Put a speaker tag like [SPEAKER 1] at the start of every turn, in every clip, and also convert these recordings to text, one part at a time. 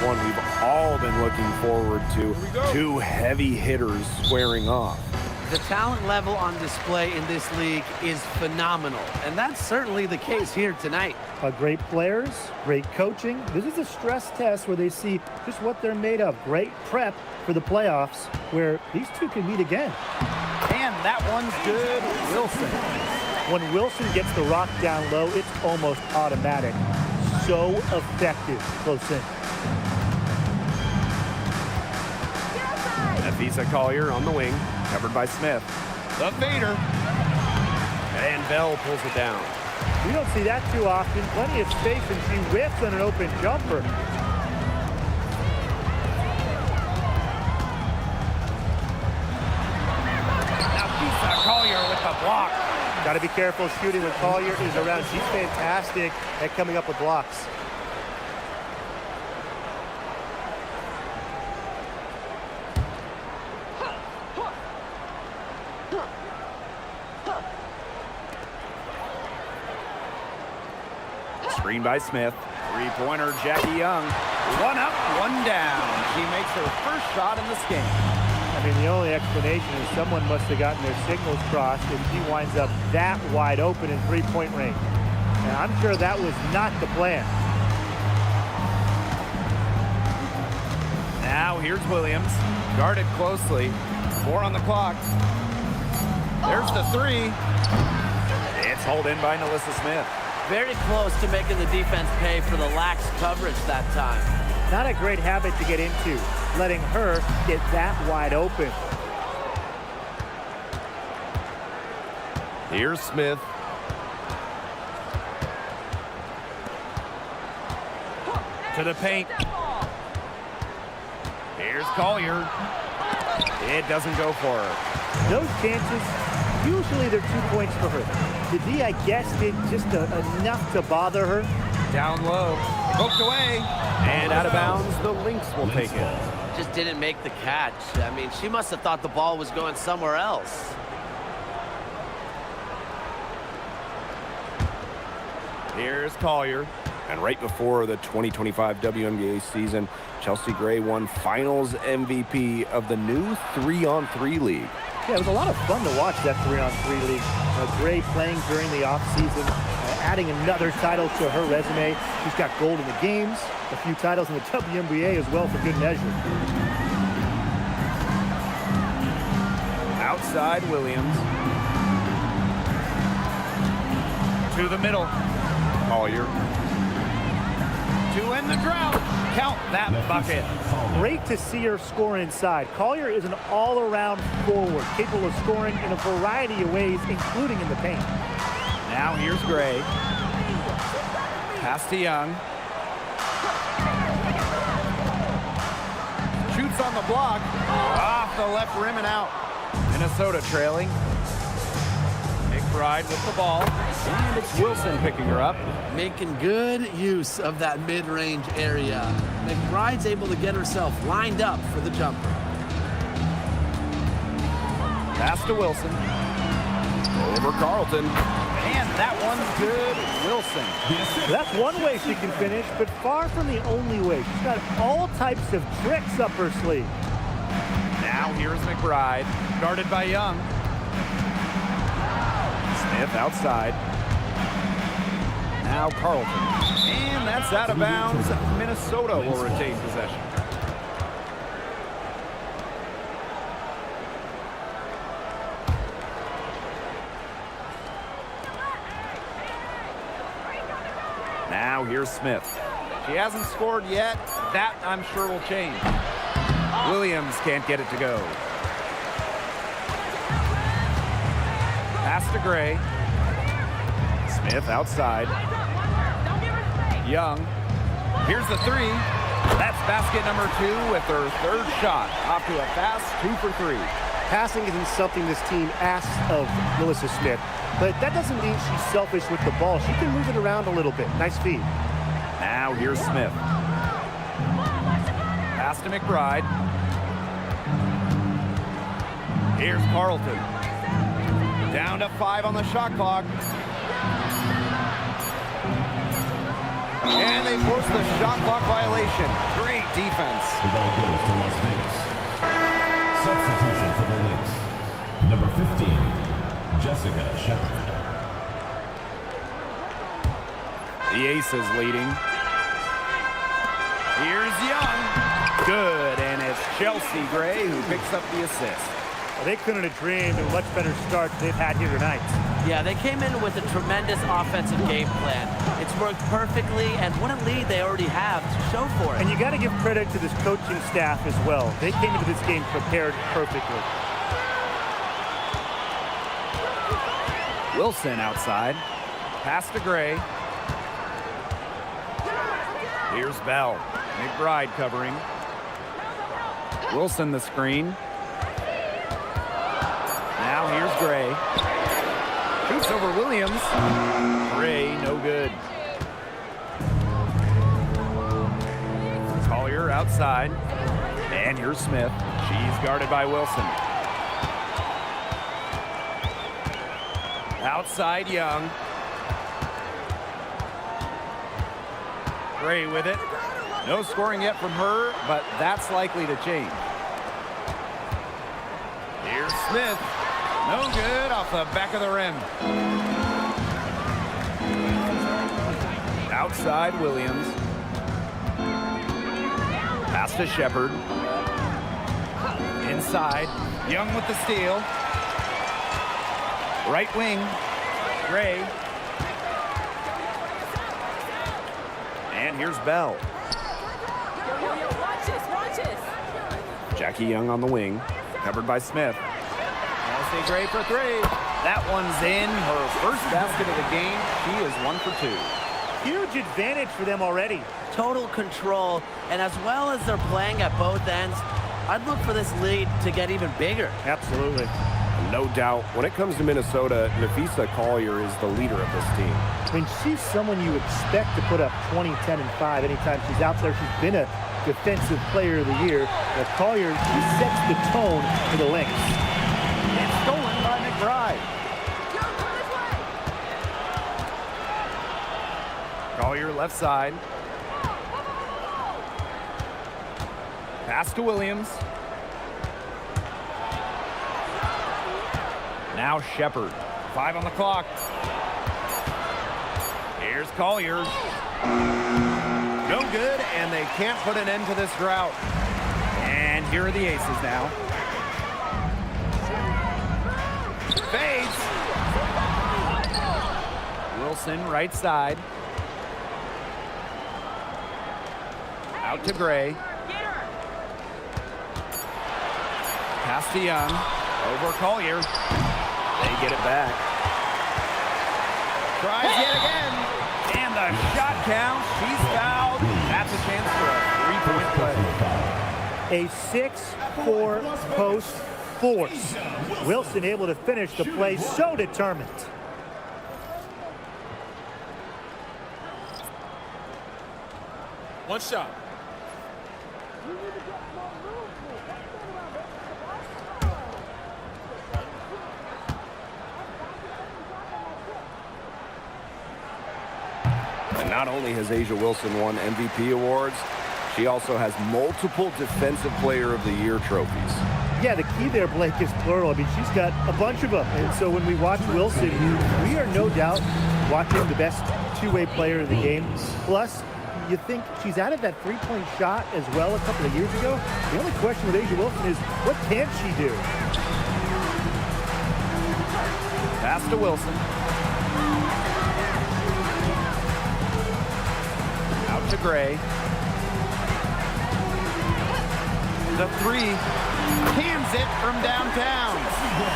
[SPEAKER 1] one we've all been looking forward to. Two heavy hitters squaring off.
[SPEAKER 2] The talent level on display in this league is phenomenal, and that's certainly the case here tonight.
[SPEAKER 3] Great players, great coaching. This is a stress test where they see just what they're made of. Great prep for the playoffs where these two can meet again.
[SPEAKER 4] And that one's good. Wilson.
[SPEAKER 3] When Wilson gets the rock down low, it's almost automatic. So effective close in.
[SPEAKER 1] Nafisa Collier on the wing, covered by Smith.
[SPEAKER 4] The fader.
[SPEAKER 1] And Bell pulls it down.
[SPEAKER 3] We don't see that too often. Plenty of space, and she whiffs on an open jumper.
[SPEAKER 4] Nafisa Collier with the block.
[SPEAKER 3] Got to be careful shooting when Collier is around. She's fantastic at coming up with blocks.
[SPEAKER 1] Screen by Smith.
[SPEAKER 4] Three-pointer, Jackie Young. One up, one down. She makes her first shot in this game.
[SPEAKER 3] I mean, the only explanation is someone must have gotten their signals crossed, and she winds up that wide open in three-point range. And I'm sure that was not the plan.
[SPEAKER 4] Now here's Williams. Guarded closely. 4 on the clock. There's the three.
[SPEAKER 1] It's hauled in by Nalissa Smith.
[SPEAKER 2] Very close to making the defense pay for the lax coverage that time.
[SPEAKER 3] Not a great habit to get into, letting her get that wide open.
[SPEAKER 1] Here's Smith.
[SPEAKER 4] To the paint. Here's Collier.
[SPEAKER 1] It doesn't go for her.
[SPEAKER 3] Those chances, usually they're 2 points for her. The D, I guess, did just enough to bother her.
[SPEAKER 4] Down low. Poked away.
[SPEAKER 1] And out of bounds, the Lynx will take it.
[SPEAKER 2] Just didn't make the catch. I mean, she must have thought the ball was going somewhere else.
[SPEAKER 1] Here's Collier. And right before the 2025 WNBA season, Chelsea Gray won Finals MVP of the new 3-on-3 league.
[SPEAKER 3] Yeah, it was a lot of fun to watch that 3-on-3 league. Gray playing during the offseason, adding another title to her resume. She's got gold in the games, a few titles in the WNBA as well for good measure.
[SPEAKER 1] Outside Williams.
[SPEAKER 4] To the middle.
[SPEAKER 1] Collier.
[SPEAKER 4] To end the drought. Count that bucket.
[SPEAKER 3] Great to see her score inside. Collier is an all-around forward, capable of scoring in a variety of ways, including in the paint.
[SPEAKER 4] Now here's Gray. Pass to Young. Shoots on the block. Off the left rim and out. Minnesota trailing. McBride with the ball. And it's Wilson picking her up.
[SPEAKER 2] Making good use of that mid-range area. McBride's able to get herself lined up for the jumper.
[SPEAKER 4] Pass to Wilson.
[SPEAKER 1] Over Carlton.
[SPEAKER 4] And that one's good. Wilson.
[SPEAKER 3] That's one way she can finish, but far from the only way. She's got all types of tricks up her sleeve.
[SPEAKER 4] Now here's McBride. Guarded by Young.
[SPEAKER 1] Smith outside.
[SPEAKER 4] Now Carlton. And that's out of bounds. Minnesota will retain possession.
[SPEAKER 1] Now here's Smith.
[SPEAKER 4] She hasn't scored yet. That, I'm sure, will change. Williams can't get it to go. Pass to Gray.
[SPEAKER 1] Smith outside.
[SPEAKER 4] Young. Here's the three. That's basket number 2 with her third shot. Off to a fast 2 for 3.
[SPEAKER 3] Passing isn't something this team asks of Melissa Smith, but that doesn't mean she's selfish with the ball. She can move it around a little bit. Nice feed.
[SPEAKER 1] Now here's Smith.
[SPEAKER 4] Pass to McBride. Here's Carlton. Down to 5 on the shot clock. And they force the shot clock violation. Great defense.
[SPEAKER 5] The ball goes to Las Vegas. Substitution for the Lynx. Number 15, Jessica Shepard.
[SPEAKER 4] The Aces leading. Here's Young. Good, and it's Chelsea Gray who picks up the assist.
[SPEAKER 3] Well, they couldn't have dreamed of a much better start they've had here tonight.
[SPEAKER 2] Yeah, they came in with a tremendous offensive game plan. It's worked perfectly, and what a lead they already have to show for it.
[SPEAKER 3] And you got to give credit to this coaching staff as well. They came into this game prepared perfectly.
[SPEAKER 4] Wilson outside. Pass to Gray. Here's Bell. McBride covering. Wilson the screen. Now here's Gray. Shoots over Williams. Gray, no good. Collier outside. And here's Smith. She's guarded by Wilson. Outside Young. Gray with it. No scoring yet from her, but that's likely to change. Here's Smith. No good off the back of the rim. Outside Williams. Pass to Shepard. Inside. Young with the steal. Right wing. Gray. And here's Bell. Jackie Young on the wing. Covered by Smith. Chelsea Gray for three. That one's in. Her first basket of the game. She is 1 for 2.
[SPEAKER 3] Huge advantage for them already.
[SPEAKER 2] Total control, and as well as they're playing at both ends, I'd look for this lead to get even bigger.
[SPEAKER 3] Absolutely.
[SPEAKER 1] No doubt, when it comes to Minnesota, Napheesa Collier is the leader of this team.
[SPEAKER 3] I mean, she's someone you expect to put up 20, 10, and 5 anytime she's out there. She's been a defensive player of the year. But Collier, she sets the tone for the Lynx.
[SPEAKER 4] It's stolen by McBride. Collier left side. Pass to Williams. Now Shepard. 5 on the clock. Here's Collier. No good, and they can't put an end to this drought. And here are the Aces now. Fades. Wilson, right side. Out to Gray. Pass to Young. Over Collier. They get it back. Tries yet again. And the shot counts. She's fouled. That's a chance for a three-point play.
[SPEAKER 3] A 6-4 post force. Wilson able to finish the play, so determined.
[SPEAKER 6] One shot.
[SPEAKER 1] And not only has A'ja Wilson won MVP awards, she also has multiple Defensive Player of the Year trophies.
[SPEAKER 3] Yeah, the key there, Blake, is plural. I mean, she's got a bunch of them. And so when we watch Wilson, we are no doubt watching the best two-way player of the game. Plus, you think she's added that three-point shot as well a couple of years ago. The only question with A'ja Wilson is, what can she do?
[SPEAKER 4] Pass to Wilson. Out to Gray. The three. Cans it from downtown.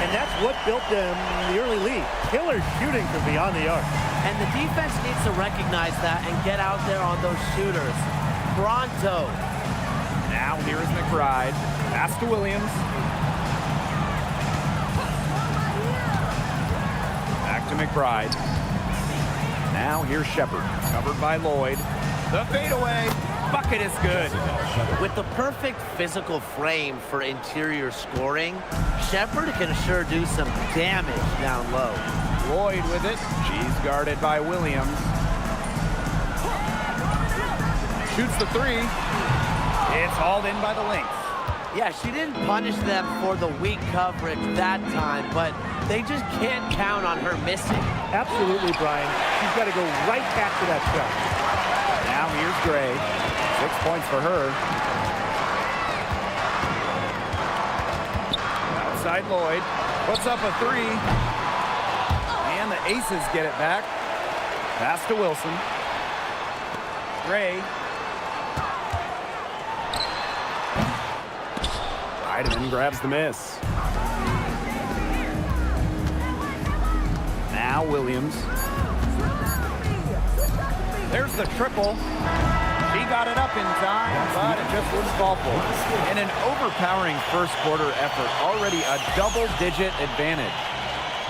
[SPEAKER 3] And that's what built them the early lead. Killer shooting from beyond the arc.
[SPEAKER 2] And the defense needs to recognize that and get out there on those shooters. Pronto.
[SPEAKER 4] Now here is McBride. Pass to Williams. Back to McBride. Now here's Shepard. Covered by Lloyd. The fadeaway. Bucket is good.
[SPEAKER 2] With the perfect physical frame for interior scoring, Shepard can sure do some damage down low.
[SPEAKER 4] Lloyd with it. She's guarded by Williams. Shoots the three. It's hauled in by the Lynx.
[SPEAKER 2] Yeah, she didn't punish them for the weak coverage that time, but they just can't count on her missing.
[SPEAKER 3] Absolutely, Brian. She's got to go right back to that shot.
[SPEAKER 4] Now here's Gray. 6 points for her. Outside Lloyd. Puts up a three. And the Aces get it back. Pass to Wilson. Gray. Heidemann grabs the miss. Now Williams. There's the triple. She got it up in time, but it just wouldn't fall for her. In an overpowering first quarter effort, already a double-digit advantage.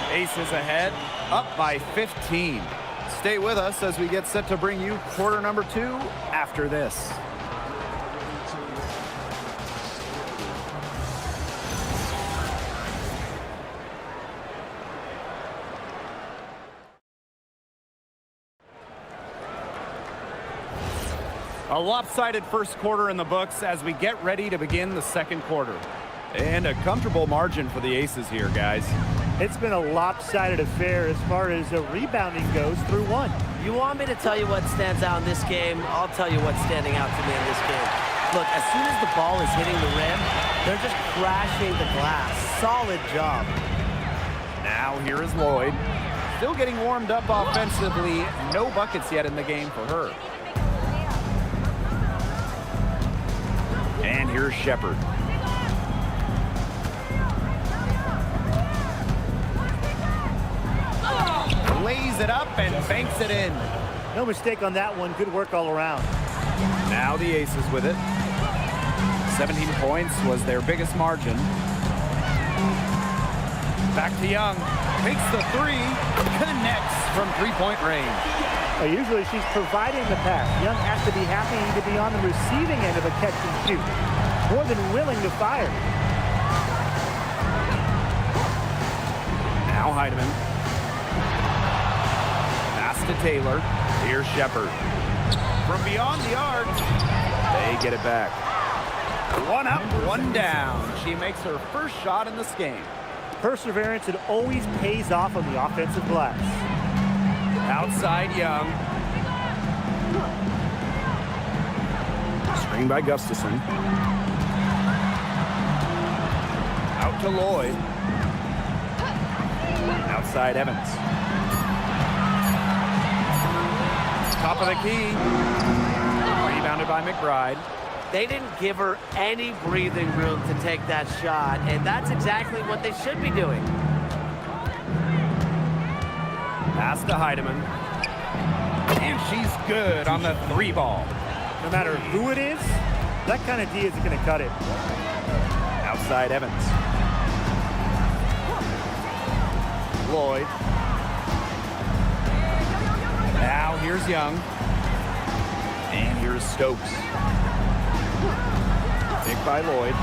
[SPEAKER 4] Aces ahead, up by 15. Stay with us as we get set to bring you quarter number 2 after this. A lopsided first quarter in the books as we get ready to begin the second quarter. And a comfortable margin for the Aces here, guys.
[SPEAKER 3] It's been a lopsided affair as far as rebounding goes through one.
[SPEAKER 2] You want me to tell you what stands out in this game? I'll tell you what's standing out to me in this game. Look, as soon as the ball is hitting the rim, they're just crashing the glass. Solid job.
[SPEAKER 4] Now here is Lloyd. Still getting warmed up offensively. No buckets yet in the game for her. And here's Shepard. Lays it up and banks it in.
[SPEAKER 3] No mistake on that one. Good work all around.
[SPEAKER 4] Now the Aces with it. 17 points was their biggest margin. Back to Young. Takes the three. Connects from three-point range.
[SPEAKER 3] Usually she's providing the pass. Young has to be happy to be on the receiving end of a catch and shoot. More than willing to fire.
[SPEAKER 4] Now Heidemann. Pass to Taylor. Here's Shepard. From beyond the arc, they get it back. One up, one down. She makes her first shot in this game.
[SPEAKER 3] Perseverance, it always pays off on the offensive glass.
[SPEAKER 4] Outside Young. Screen by Gustafson. Out to Lloyd. Outside Evans. Top of the key. Rebounded by McBride.
[SPEAKER 2] They didn't give her any breathing room to take that shot, and that's exactly what they should be doing.
[SPEAKER 4] Pass to Heidemann. And she's good on the three ball.
[SPEAKER 3] No matter who it is, that kind of D isn't going to cut it.
[SPEAKER 4] Outside Evans. Lloyd. Now here's Young. And here's Stokes. Pick by Lloyd.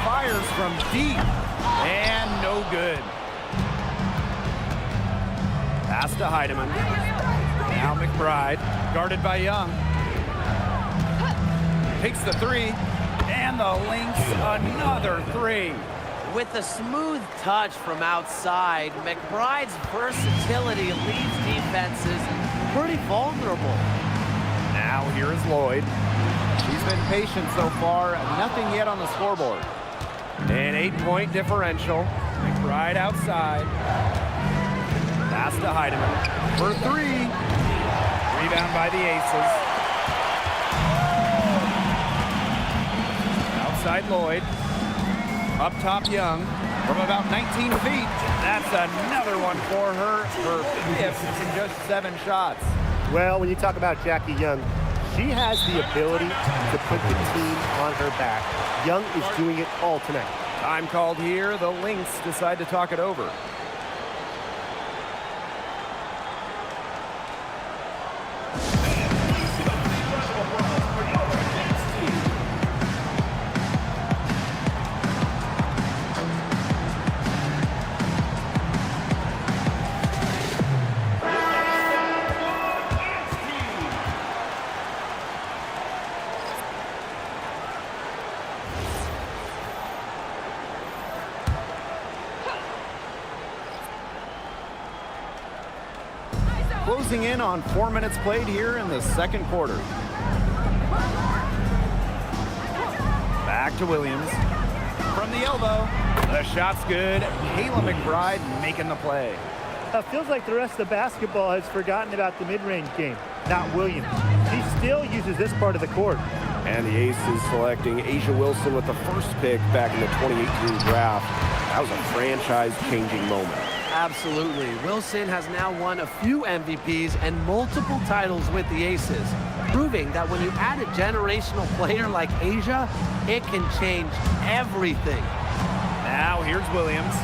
[SPEAKER 4] Fires from deep. And no good. Pass to Heidemann. Now McBride. Guarded by Young. Takes the three. And the Lynx another three.
[SPEAKER 2] With a smooth touch from outside, McBride's versatility leaves defenses pretty vulnerable.
[SPEAKER 4] Now here is Lloyd. She's been patient so far. Nothing yet on the scoreboard. An 8-point differential. McBride outside. Pass to Heidemann for three. Rebound by the Aces. Outside Lloyd. Up top Young from about 19 feet. That's another one for her. Her fifth in just 7 shots.
[SPEAKER 3] Well, when you talk about Jackie Young, she has the ability to put the team on her back. Young is doing it all tonight.
[SPEAKER 4] Time called here. The Lynx decide to talk it over. Closing in on 4 minutes played here in the second quarter. Back to Williams. From the elbow. The shot's good. Kayla McBride making the play.
[SPEAKER 3] Feels like the rest of the basketball has forgotten about the mid-range game, not Williams. He still uses this part of the court.
[SPEAKER 1] And the Aces selecting Asia Wilson with the first pick back in the 2018 draft. That was a franchise-changing moment.
[SPEAKER 2] Absolutely. Wilson has now won a few MVPs and multiple titles with the Aces, proving that when you add a generational player like Asia, it can change everything.
[SPEAKER 4] Now here's Williams.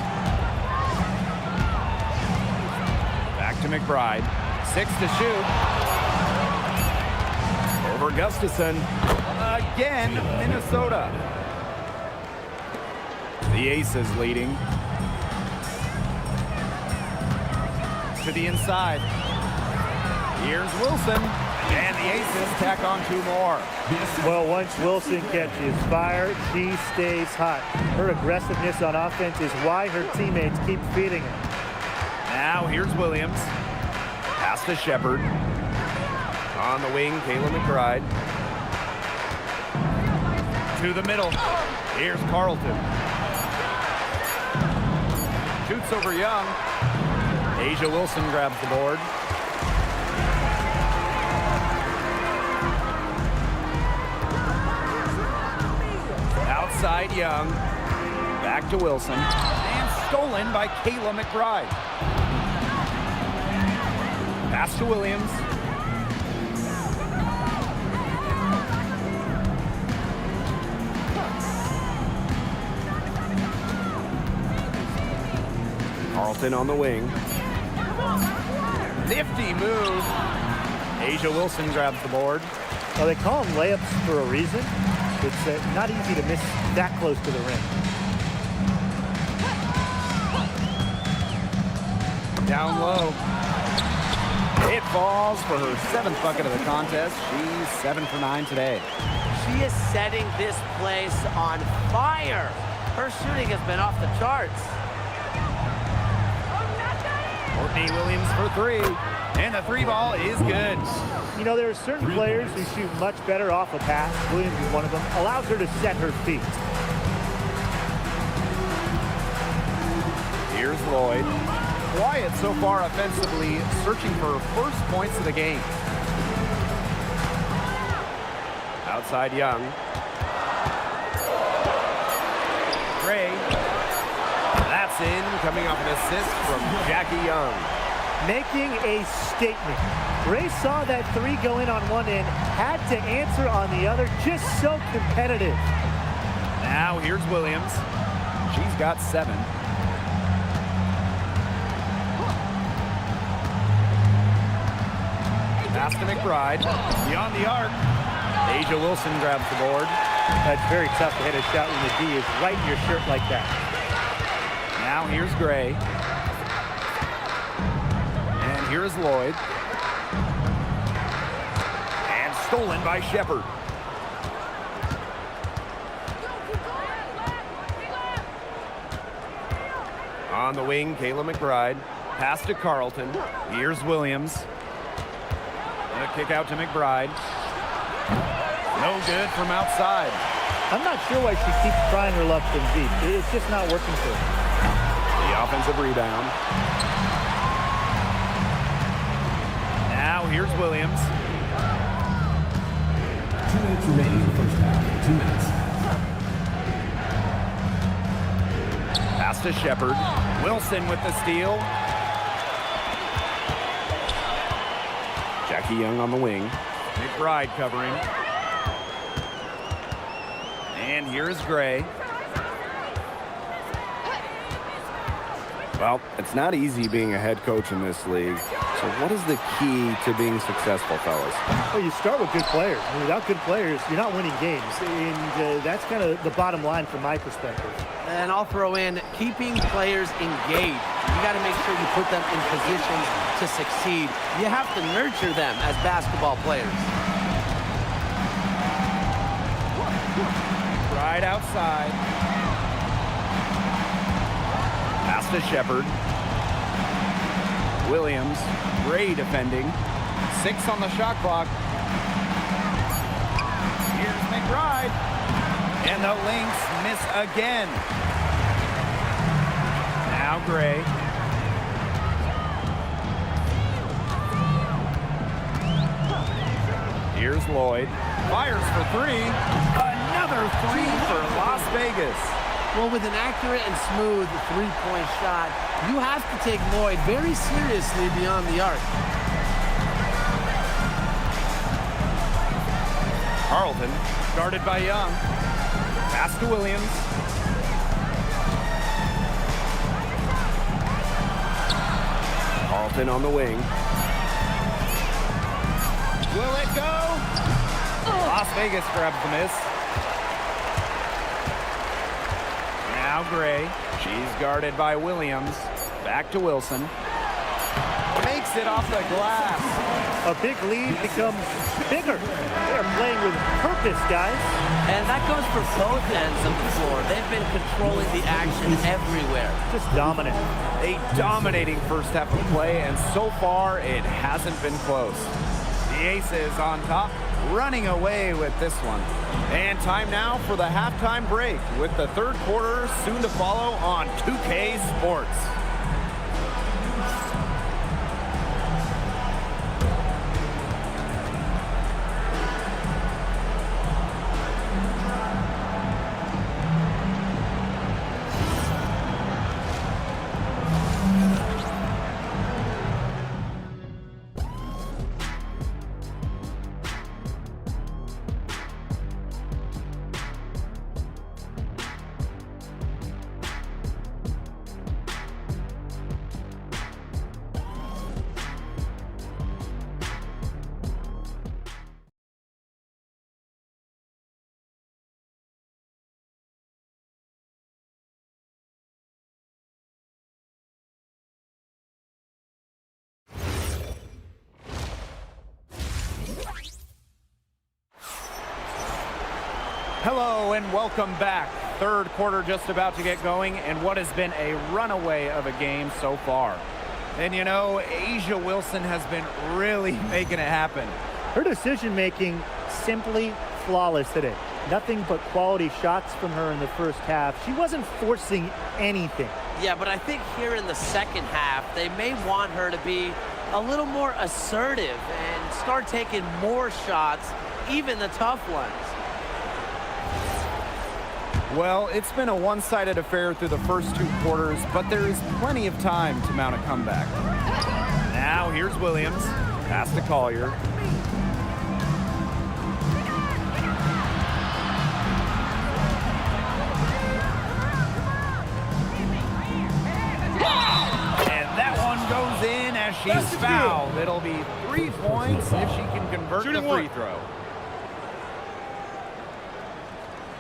[SPEAKER 4] Back to McBride. 6 to shoot. Over Gustafson. Again, Minnesota. The Aces leading. To the inside. Here's Wilson. And the Aces tack on 2 more.
[SPEAKER 3] Well, once Wilson catches fire, she stays hot. Her aggressiveness on offense is why her teammates keep feeding her.
[SPEAKER 4] Now here's Williams. Pass to Shepard. On the wing, Kayla McBride. To the middle. Here's Carlton. Shoots over Young. Asia Wilson grabs the board. Outside Young. Back to Wilson. And stolen by Kayla McBride. Pass to Williams.
[SPEAKER 1] Carlton on the wing.
[SPEAKER 4] Nifty move. Asia Wilson grabs the board.
[SPEAKER 3] Well, they call them layups for a reason. It's not easy to miss that close to the rim.
[SPEAKER 4] Down low. It falls for her 7th bucket of the contest. She's 7 for 9 today.
[SPEAKER 2] She is setting this place on fire. Her shooting has been off the charts.
[SPEAKER 4] Courtney Williams for 3. And the 3 ball is good.
[SPEAKER 3] You know, there are certain players who shoot much better off a pass. Williams is one of them. Allows her to set her feet.
[SPEAKER 4] Here's Lloyd. Quiet so far offensively, searching for first points of the game.
[SPEAKER 1] Outside Young.
[SPEAKER 4] Gray. That's in, coming off an assist from Jackie Young.
[SPEAKER 3] Making a statement. Gray saw that 3 go in on one end, had to answer on the other. Just so competitive.
[SPEAKER 4] Now here's Williams. She's got 7. Pass to McBride. Beyond the arc. Asia Wilson grabs the board.
[SPEAKER 3] That's very tough to hit a shot when the D is right in your shirt like that.
[SPEAKER 4] Now here's Gray. And here's Lloyd. And stolen by Shepard.
[SPEAKER 1] On the wing, Kayla McBride.
[SPEAKER 4] Pass to Carlton. Here's Williams. A kick out to McBride. No good from outside.
[SPEAKER 3] I'm not sure why she keeps trying her luck from deep. It's just not working for her.
[SPEAKER 1] The offensive rebound.
[SPEAKER 4] Now here's Williams.
[SPEAKER 5] 2 minutes remaining in the first half. 2 minutes.
[SPEAKER 4] Pass to Shepard. Wilson with the steal.
[SPEAKER 1] Jackie Young on the wing.
[SPEAKER 4] McBride covering. And here's Gray.
[SPEAKER 1] Well, it's not easy being a head coach in this league. So what is the key to being successful, fellas?
[SPEAKER 3] Well, you start with good players. I mean, without good players, you're not winning games. And that's kind of the bottom line from my perspective.
[SPEAKER 2] And I'll throw in keeping players engaged. You got to make sure you put them in positions to succeed. You have to nurture them as basketball players.
[SPEAKER 4] Right outside. Pass to Shepard. Williams, Gray defending. 6 on the shot clock. Here's McBride. And the Lynx miss again. Now Gray. Here's Lloyd. Fires for 3. Another 3 for Las Vegas.
[SPEAKER 2] Well, with an accurate and smooth three-point shot, you have to take Lloyd very seriously beyond the arc.
[SPEAKER 4] Carlton, guarded by Young. Pass to Williams.
[SPEAKER 1] Carlton on the wing.
[SPEAKER 4] Will it go? Las Vegas grabs the miss. Now Gray. She's guarded by Williams. Back to Wilson. Makes it off the glass.
[SPEAKER 3] A big lead becomes bigger. They're playing with purpose, guys.
[SPEAKER 2] And that goes for both ends of the floor. They've been controlling the action everywhere.
[SPEAKER 3] Just dominant.
[SPEAKER 4] A dominating first half of play, and so far it hasn't been close. The Aces on top, running away with this one. And time now for the halftime break, with the third quarter soon to follow on 2K Sports. Hello and welcome back. Third quarter just about to get going, and what has been a runaway of a game so far. And you know, Asia Wilson has been really making it happen.
[SPEAKER 3] Her decision-making simply flawless today. Nothing but quality shots from her in the first half. She wasn't forcing anything.
[SPEAKER 2] Yeah, but I think here in the second half, they may want her to be a little more assertive and start taking more shots, even the tough ones.
[SPEAKER 4] Well, it's been a one-sided affair through the first 2 quarters, but there is plenty of time to mount a comeback. Now here's Williams. Pass to Collier. And that one goes in as she's fouled. It'll be 3 points if she can convert the free throw.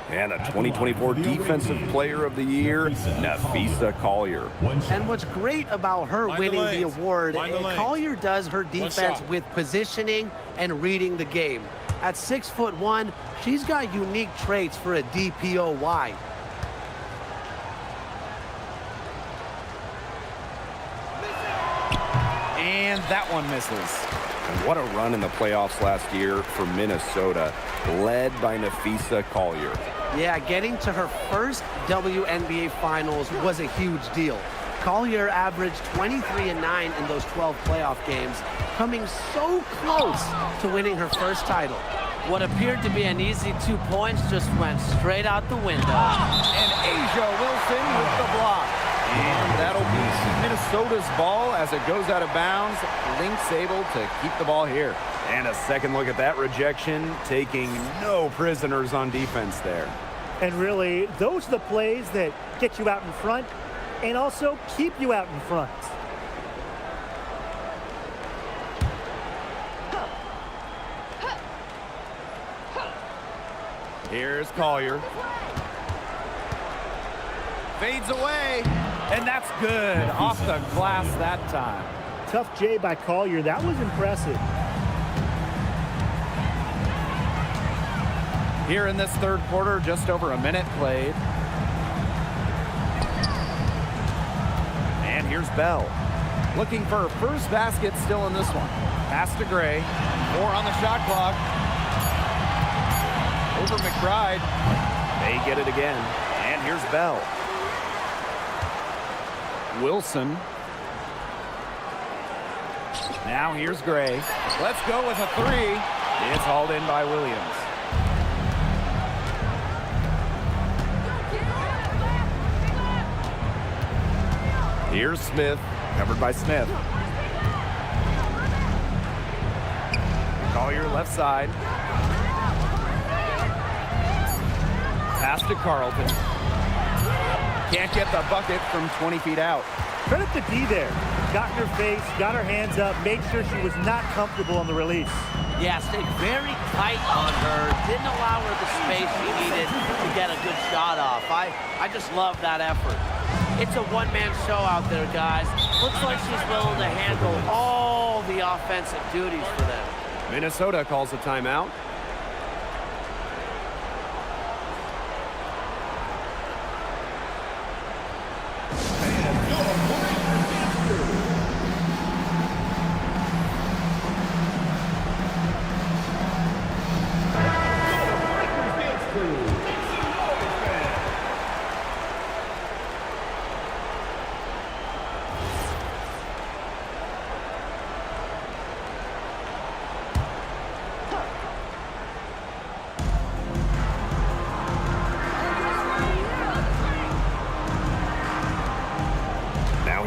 [SPEAKER 1] And a 2024 Defensive Player of the Year, Nafisa Collier.
[SPEAKER 2] And what's great about her winning the award, Collier does her defense with positioning and reading the game. At 6'1", she's got unique traits for a DPOY.
[SPEAKER 4] And that one misses.
[SPEAKER 1] And what a run in the playoffs last year for Minnesota, led by Nafisa Collier.
[SPEAKER 2] Yeah, getting to her first WNBA Finals was a huge deal. Collier averaged 23-9 in those 12 playoff games, coming so close to winning her first title. What appeared to be an easy 2 points just went straight out the window.
[SPEAKER 4] And Asia Wilson with the block. And that'll be Minnesota's ball as it goes out of bounds. Lynx able to keep the ball here.
[SPEAKER 1] And a second look at that rejection, taking no prisoners on defense there.
[SPEAKER 3] And really, those are the plays that get you out in front and also keep you out in front.
[SPEAKER 4] Here's Collier. Fades away, and that's good. Off the glass that time.
[SPEAKER 3] Tough J by Collier. That was impressive.
[SPEAKER 4] Here in this third quarter, just over a minute played. And here's Bell. Looking for her first basket still in this one. Pass to Gray. 4 on the shot clock. Over McBride.
[SPEAKER 1] They get it again. And here's Bell.
[SPEAKER 4] Wilson. Now here's Gray. Let's go with a 3. It's hauled in by Williams.
[SPEAKER 1] Here's Smith. Covered by Smith.
[SPEAKER 4] Collier left side. Pass to Carlton. Can't get the bucket from 20 feet out.
[SPEAKER 3] Credit to D there. Got in her face, got her hands up, made sure she was not comfortable on the release.
[SPEAKER 2] Yeah, stayed very tight on her. Didn't allow her the space she needed to get a good shot off. I just love that effort. It's a one-man show out there, guys. Looks like she's willing to handle all the offensive duties for them.
[SPEAKER 1] Minnesota calls a timeout.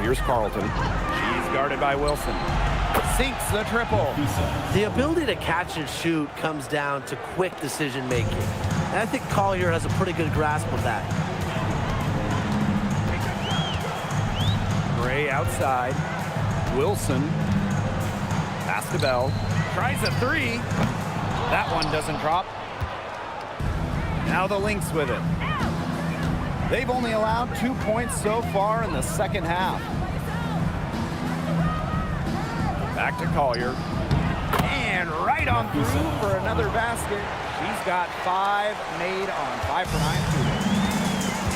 [SPEAKER 1] Here's Carlton.
[SPEAKER 4] She's guarded by Wilson. Sinks the triple.
[SPEAKER 2] The ability to catch and shoot comes down to quick decision making. And I think Collier has a pretty good grasp of that.
[SPEAKER 4] Gray outside. Wilson. Pass to Bell. Tries a 3. That one doesn't drop. Now the Lynx with it. They've only allowed 2 points so far in the second half. Back to Collier. And right on through for another basket. She's got 5 made on 5 for 9 shooting.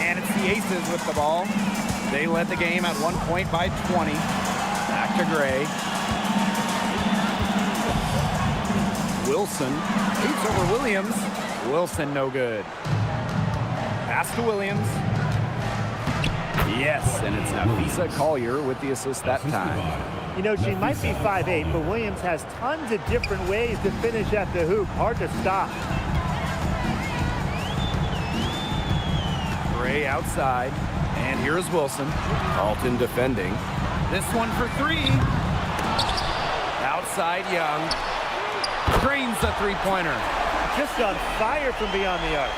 [SPEAKER 4] And it's the Aces with the ball. They led the game at 1 point by 20. Back to Gray. Wilson shoots over Williams. Wilson no good. Pass to Williams. Yes, and it's Nafisa Collier with the assist that time.
[SPEAKER 3] You know, she might be 5'8", but Williams has tons of different ways to finish at the hoop. Hard to stop.
[SPEAKER 4] Gray outside, and here's Wilson.
[SPEAKER 1] Carlton defending.
[SPEAKER 4] This one for 3. Outside Young. Drains the three-pointer.
[SPEAKER 3] Just on fire from beyond the arc.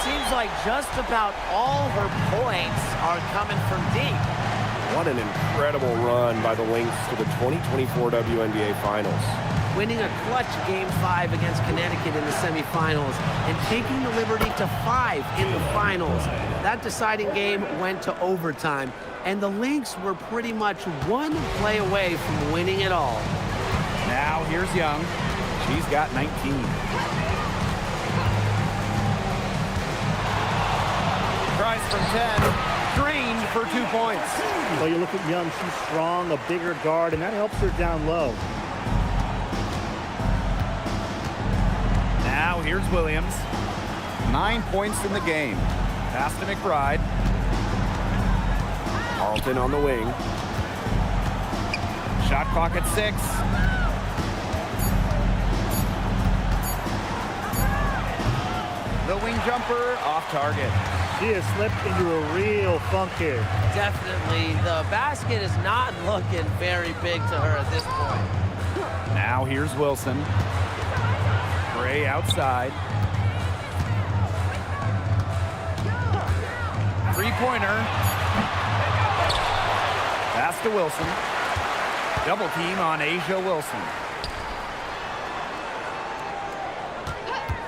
[SPEAKER 2] Seems like just about all her points are coming from deep.
[SPEAKER 1] What an incredible run by the Lynx to the 2024 WNBA Finals.
[SPEAKER 2] Winning a clutch Game 5 against Connecticut in the semifinals and taking the liberty to 5 in the finals. That deciding game went to overtime, and the Lynx were pretty much one play away from winning it all.
[SPEAKER 4] Now here's Young. She's got 19. Tries from 10. Drained for 2 points.
[SPEAKER 3] Well, you look at Young, she's strong, a bigger guard, and that helps her down low.
[SPEAKER 4] Now here's Williams. 9 points in the game. Pass to McBride.
[SPEAKER 1] Carlton on the wing.
[SPEAKER 4] Shot clock at 6. The wing jumper off target.
[SPEAKER 3] She has slipped into a real funk here.
[SPEAKER 2] Definitely. The basket is not looking very big to her at this point.
[SPEAKER 4] Now here's Wilson. Gray outside. Three-pointer. Pass to Wilson. Double team on Asia Wilson.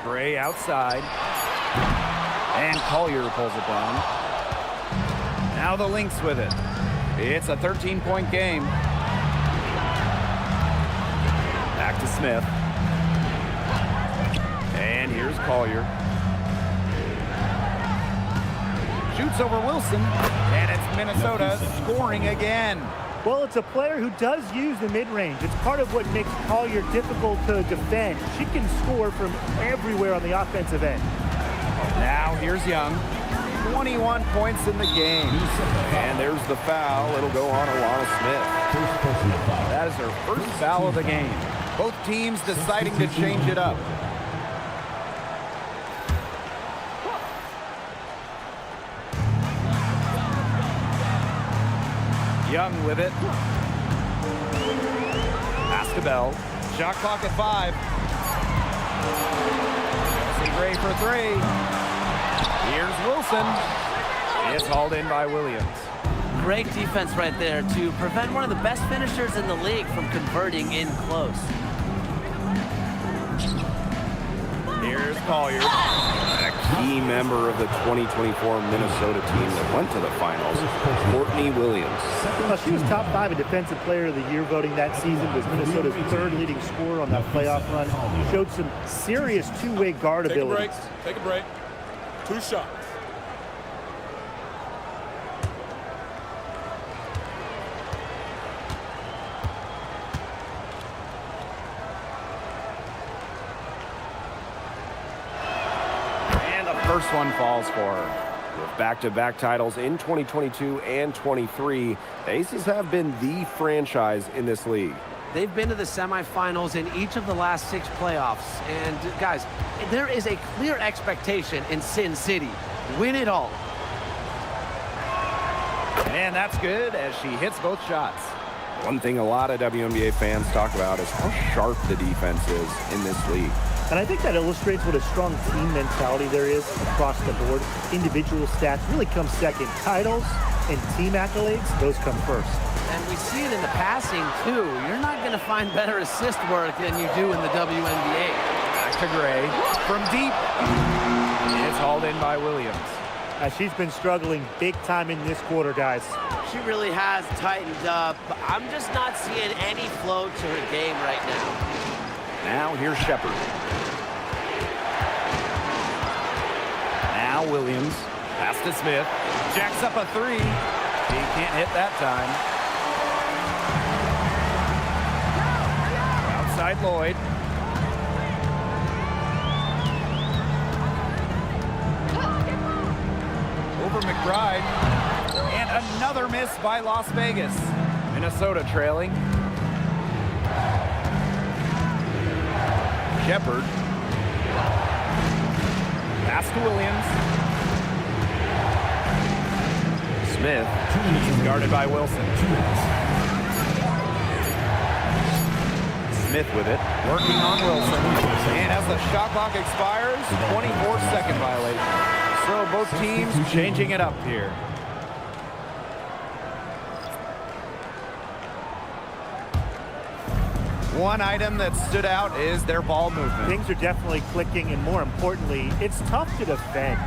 [SPEAKER 4] Gray outside. And Collier pulls it down. Now the Lynx with it. It's a 13-point game. Back to Smith. And here's Collier. Shoots over Wilson. And it's Minnesota scoring again.
[SPEAKER 3] Well, it's a player who does use the mid-range. It's part of what makes Collier difficult to defend. She can score from everywhere on the offensive end.
[SPEAKER 4] Now here's Young. 21 points in the game.
[SPEAKER 1] And there's the foul. It'll go on Alana Smith.
[SPEAKER 4] That is her first foul of the game. Both teams deciding to change it up. Young with it. Pass to Bell. Shot clock at 5. Chelsea Gray for 3. Here's Wilson. It's hauled in by Williams.
[SPEAKER 2] Great defense right there to prevent one of the best finishers in the league from converting in close.
[SPEAKER 1] Here's Collier, a key member of the 2024 Minnesota team that went to the finals, Courtney Williams.
[SPEAKER 3] Well, she was top 5 in Defensive Player of the Year voting that season, was Minnesota's 3rd leading scorer on that playoff run. Showed some serious two-way guard ability.
[SPEAKER 6] Take a break. 2 shots.
[SPEAKER 4] First one falls for her.
[SPEAKER 1] With back-to-back titles in 2022 and 23, the Aces have been the franchise in this league.
[SPEAKER 2] They've been to the semifinals in each of the last 6 playoffs. And guys, there is a clear expectation in Sin City. Win it all.
[SPEAKER 4] And that's good as she hits both shots.
[SPEAKER 1] One thing a lot of WNBA fans talk about is how sharp the defense is in this league.
[SPEAKER 3] And I think that illustrates what a strong team mentality there is across the board. Individual stats really come second. Titles and team accolades, those come first.
[SPEAKER 2] And we see it in the passing, too. You're not going to find better assist work than you do in the WNBA.
[SPEAKER 4] Back to Gray. From deep. It's hauled in by Williams.
[SPEAKER 3] She's been struggling big time in this quarter, guys.
[SPEAKER 2] She really has tightened up. I'm just not seeing any flow to her game right now.
[SPEAKER 1] Now here's Shepard.
[SPEAKER 4] Now Williams. Pass to Smith. Jacks up a 3. He can't hit that time. Outside Lloyd. Over McBride. And another miss by Las Vegas. Minnesota trailing. Shepard. Pass to Williams. Smith. He's guarded by Wilson. Smith with it. Working on Wilson. And as the shot clock expires, 24-second violation. So both teams changing it up here. One item that stood out is their ball movement.
[SPEAKER 3] Things are definitely clicking, and more importantly, it's tough to defend.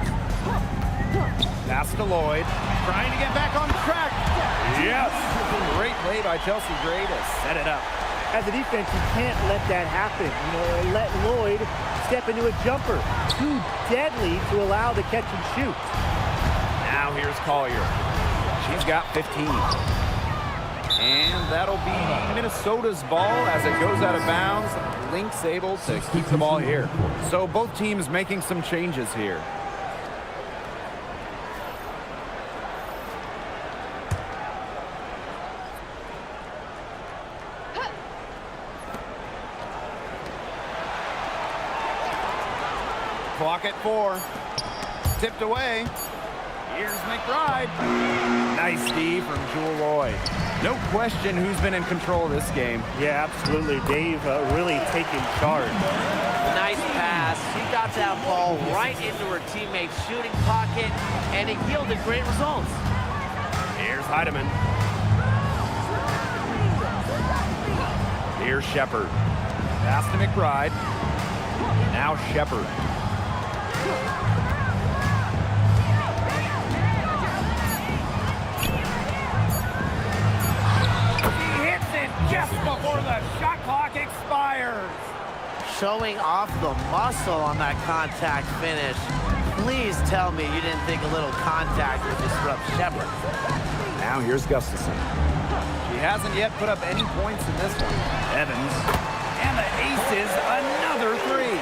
[SPEAKER 4] Pass to Lloyd. Trying to get back on track. Yes! Great play by Chelsea Gray to set it up.
[SPEAKER 3] As a defense, you can't let that happen. You know, let Lloyd step into a jumper. Too deadly to allow the catch and shoot.
[SPEAKER 4] Now here's Collier. She's got 15. And that'll be Minnesota's ball as it goes out of bounds. Lynx able to keep the ball here. So both teams making some changes here. Clock at 4. Tipped away. Here's McBride. Nice D from Jewel Lloyd. No question who's been in control of this game.
[SPEAKER 3] Yeah, absolutely. Dave really taking charge.
[SPEAKER 2] Nice pass. She got that ball right into her teammate's shooting pocket, and it yielded great results.
[SPEAKER 1] Here's Heidemann. Here's Shepard.
[SPEAKER 4] Pass to McBride. Now Shepard. Just before the shot clock expires.
[SPEAKER 2] Showing off the muscle on that contact finish. Please tell me you didn't think a little contact would disrupt Shepard.
[SPEAKER 1] Now here's Gustafson.
[SPEAKER 4] She hasn't yet put up any points in this one. Evans. And the Aces, another three.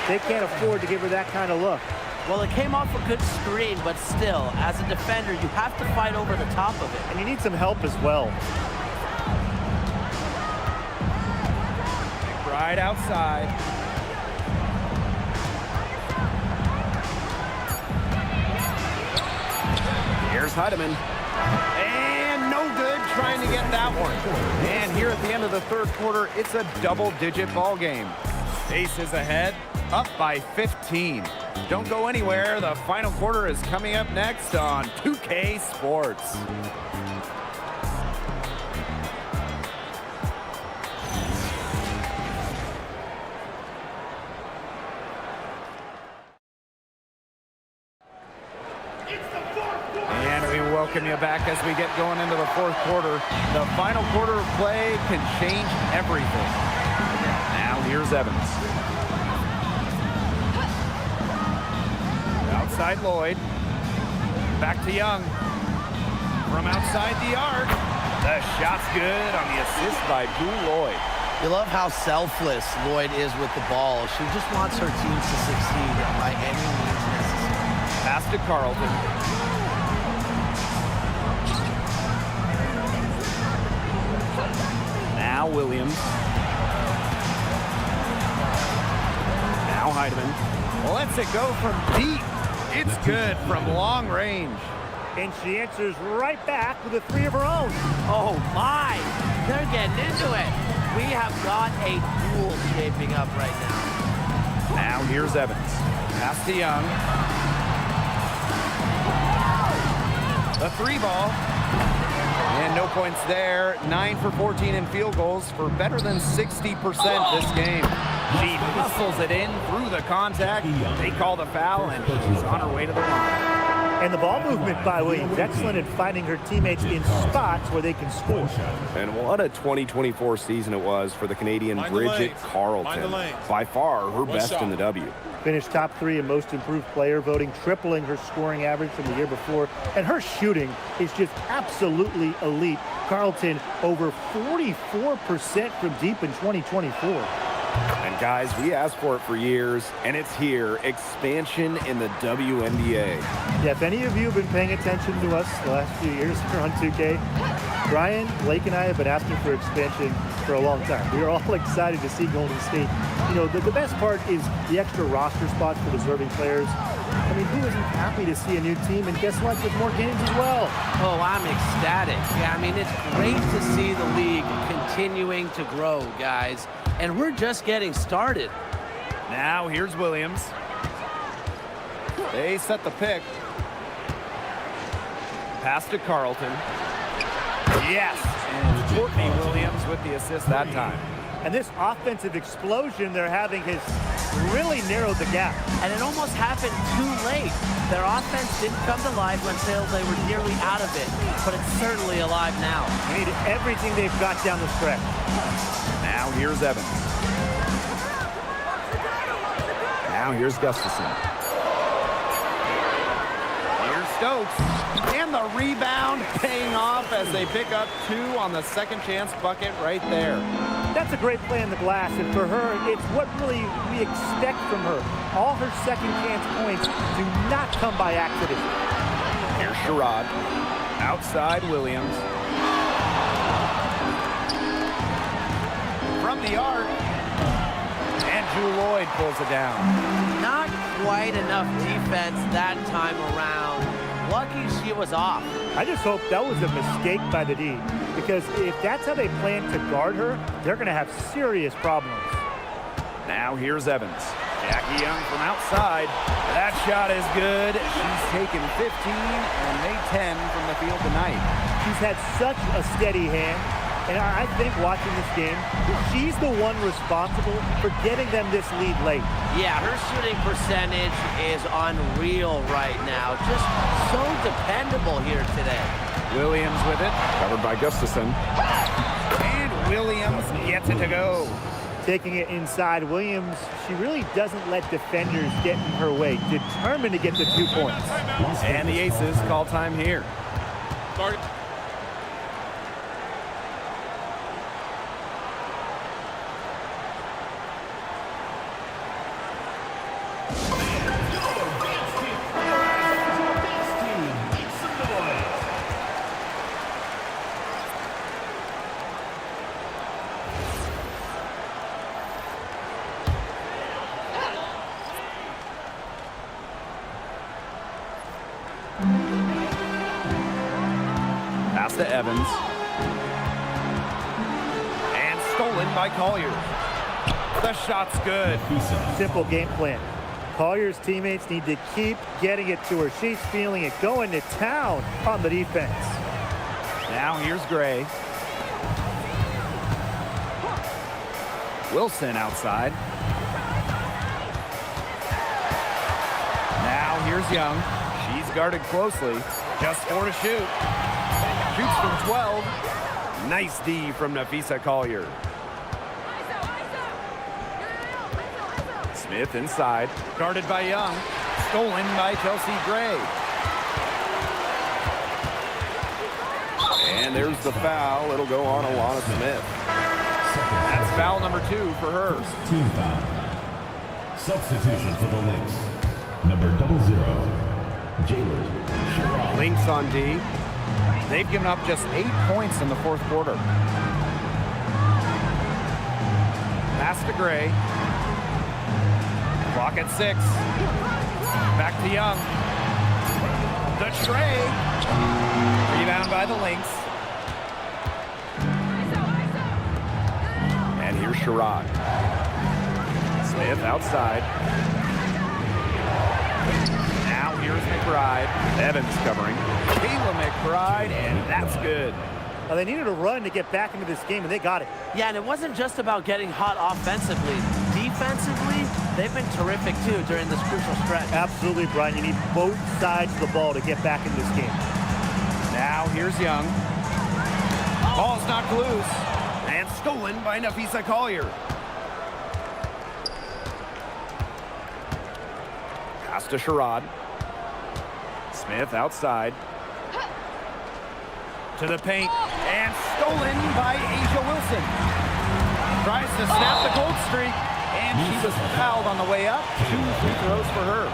[SPEAKER 3] They can't afford to give her that kind of look.
[SPEAKER 2] Well, it came off a good screen, but still, as a defender, you have to fight over the top of it.
[SPEAKER 3] And you need some help as well.
[SPEAKER 4] Right outside. Here's Heidemann. And no good trying to get that one. And here at the end of the third quarter, it's a double-digit ball game. Aces ahead, up by 15. Don't go anywhere. The final quarter is coming up next on 2K Sports. And we welcome you back as we get going into the fourth quarter. The final quarter of play can change everything. Now here's Evans. Outside Lloyd. Back to Young. From outside the arc. The shot's good on the assist by Drew Lloyd.
[SPEAKER 2] You love how selfless Lloyd is with the ball. She just wants her team to succeed by any means necessary.
[SPEAKER 4] Pass to Carlton. Now Williams. Now Heidemann. Lets it go from deep. It's good from long range.
[SPEAKER 3] And she answers right back with a three of her own.
[SPEAKER 2] Oh my, they're getting into it. We have got a duel shaping up right now.
[SPEAKER 4] Now here's Evans. Pass to Young. The three ball. And no points there. 9 for 14 in field goals for better than 60% this game. She muscles it in through the contact. They call the foul, and she's on her way to the line.
[SPEAKER 3] And the ball movement by Williams, excellent at finding her teammates in spots where they can score.
[SPEAKER 1] And what a 2024 season it was for the Canadian Bridget Carleton. By far her best in the W.
[SPEAKER 3] Finished top 3 in most improved player voting, tripling her scoring average from the year before. And her shooting is just absolutely elite. Carleton over 44% from deep in 2024.
[SPEAKER 1] And guys, we asked for it for years, and it's here. Expansion in the WNBA.
[SPEAKER 3] Yeah, if any of you have been paying attention to us the last few years here on 2K, Brian, Blake, and I have been asking for expansion for a long time. We are all excited to see Golden State. You know, the best part is the extra roster spots for deserving players. I mean, who isn't happy to see a new team? And guess what? With more games as well.
[SPEAKER 2] Oh, I'm ecstatic. Yeah, I mean, it's great to see the league continuing to grow, guys. And we're just getting started.
[SPEAKER 4] Now here's Williams. They set the pick. Pass to Carleton. Yes, and Courtney Williams with the assist that time.
[SPEAKER 3] And this offensive explosion they're having has really narrowed the gap.
[SPEAKER 2] And it almost happened too late. Their offense didn't come to life until they were nearly out of it. But it's certainly alive now.
[SPEAKER 3] They need everything they've got down the stretch.
[SPEAKER 4] Now here's Evans. Now here's Gustafson. Here's Stokes. And the rebound paying off as they pick up 2 on the second chance bucket right there.
[SPEAKER 3] That's a great play in the glass, and for her, it's what really we expect from her. All her second chance points do not come by accident.
[SPEAKER 4] Here's Sherrod. Outside Williams. From the arc. And Drew Lloyd pulls it down.
[SPEAKER 2] Not quite enough defense that time around. Lucky she was off.
[SPEAKER 3] I just hope that was a mistake by the D, because if that's how they plan to guard her, they're going to have serious problems.
[SPEAKER 4] Now here's Evans. Jackie Young from outside. That shot is good. She's taken 15 and made 10 from the field tonight.
[SPEAKER 3] She's had such a steady hand, and I think watching this game, she's the one responsible for getting them this lead late.
[SPEAKER 2] Yeah, her shooting percentage is unreal right now. Just so dependable here today.
[SPEAKER 4] Williams with it.
[SPEAKER 1] Covered by Gustafson.
[SPEAKER 4] And Williams gets it to go.
[SPEAKER 3] Taking it inside, Williams, she really doesn't let defenders get in her way. Determined to get the 2 points.
[SPEAKER 4] And the Aces call time here.
[SPEAKER 6] Start.
[SPEAKER 4] Pass to Evans. And stolen by Collier. The shot's good.
[SPEAKER 3] Simple game plan. Collier's teammates need to keep getting it to her. She's feeling it, going to town on the defense.
[SPEAKER 4] Now here's Gray. Wilson outside. Now here's Young. She's guarded closely. Just 4 to shoot. Shoots from 12.
[SPEAKER 1] Nice D from Napheesa Collier.
[SPEAKER 4] Smith inside. Guarded by Young. Stolen by Chelsea Gray.
[SPEAKER 1] And there's the foul. It'll go on Alana Smith.
[SPEAKER 4] That's foul number 2 for her.
[SPEAKER 5] Team foul. Substitution for the Lynx. Number 00, Jalen Sherrod.
[SPEAKER 1] Lynx on D.
[SPEAKER 4] They've given up just 8 points in the fourth quarter. Pass to Gray. Clock at 6. Back to Young. The tray. Rebound by the Lynx.
[SPEAKER 1] And here's Sherrod.
[SPEAKER 4] Smith outside. Now here's McBride. Evans covering. Kayla McBride, and that's good.
[SPEAKER 3] Now, they needed a run to get back into this game, and they got it.
[SPEAKER 2] Yeah, and it wasn't just about getting hot offensively. Defensively, they've been terrific, too, during this crucial stretch.
[SPEAKER 3] Absolutely, Brian. You need both sides of the ball to get back into this game.
[SPEAKER 4] Now here's Young. Ball's knocked loose.
[SPEAKER 1] And stolen by Napheesa Collier. Pass to Sherrod.
[SPEAKER 4] Smith outside. To the paint. And stolen by Asia Wilson. Tries to snap the cold streak. And she was fouled on the way up. 2 free throws for her.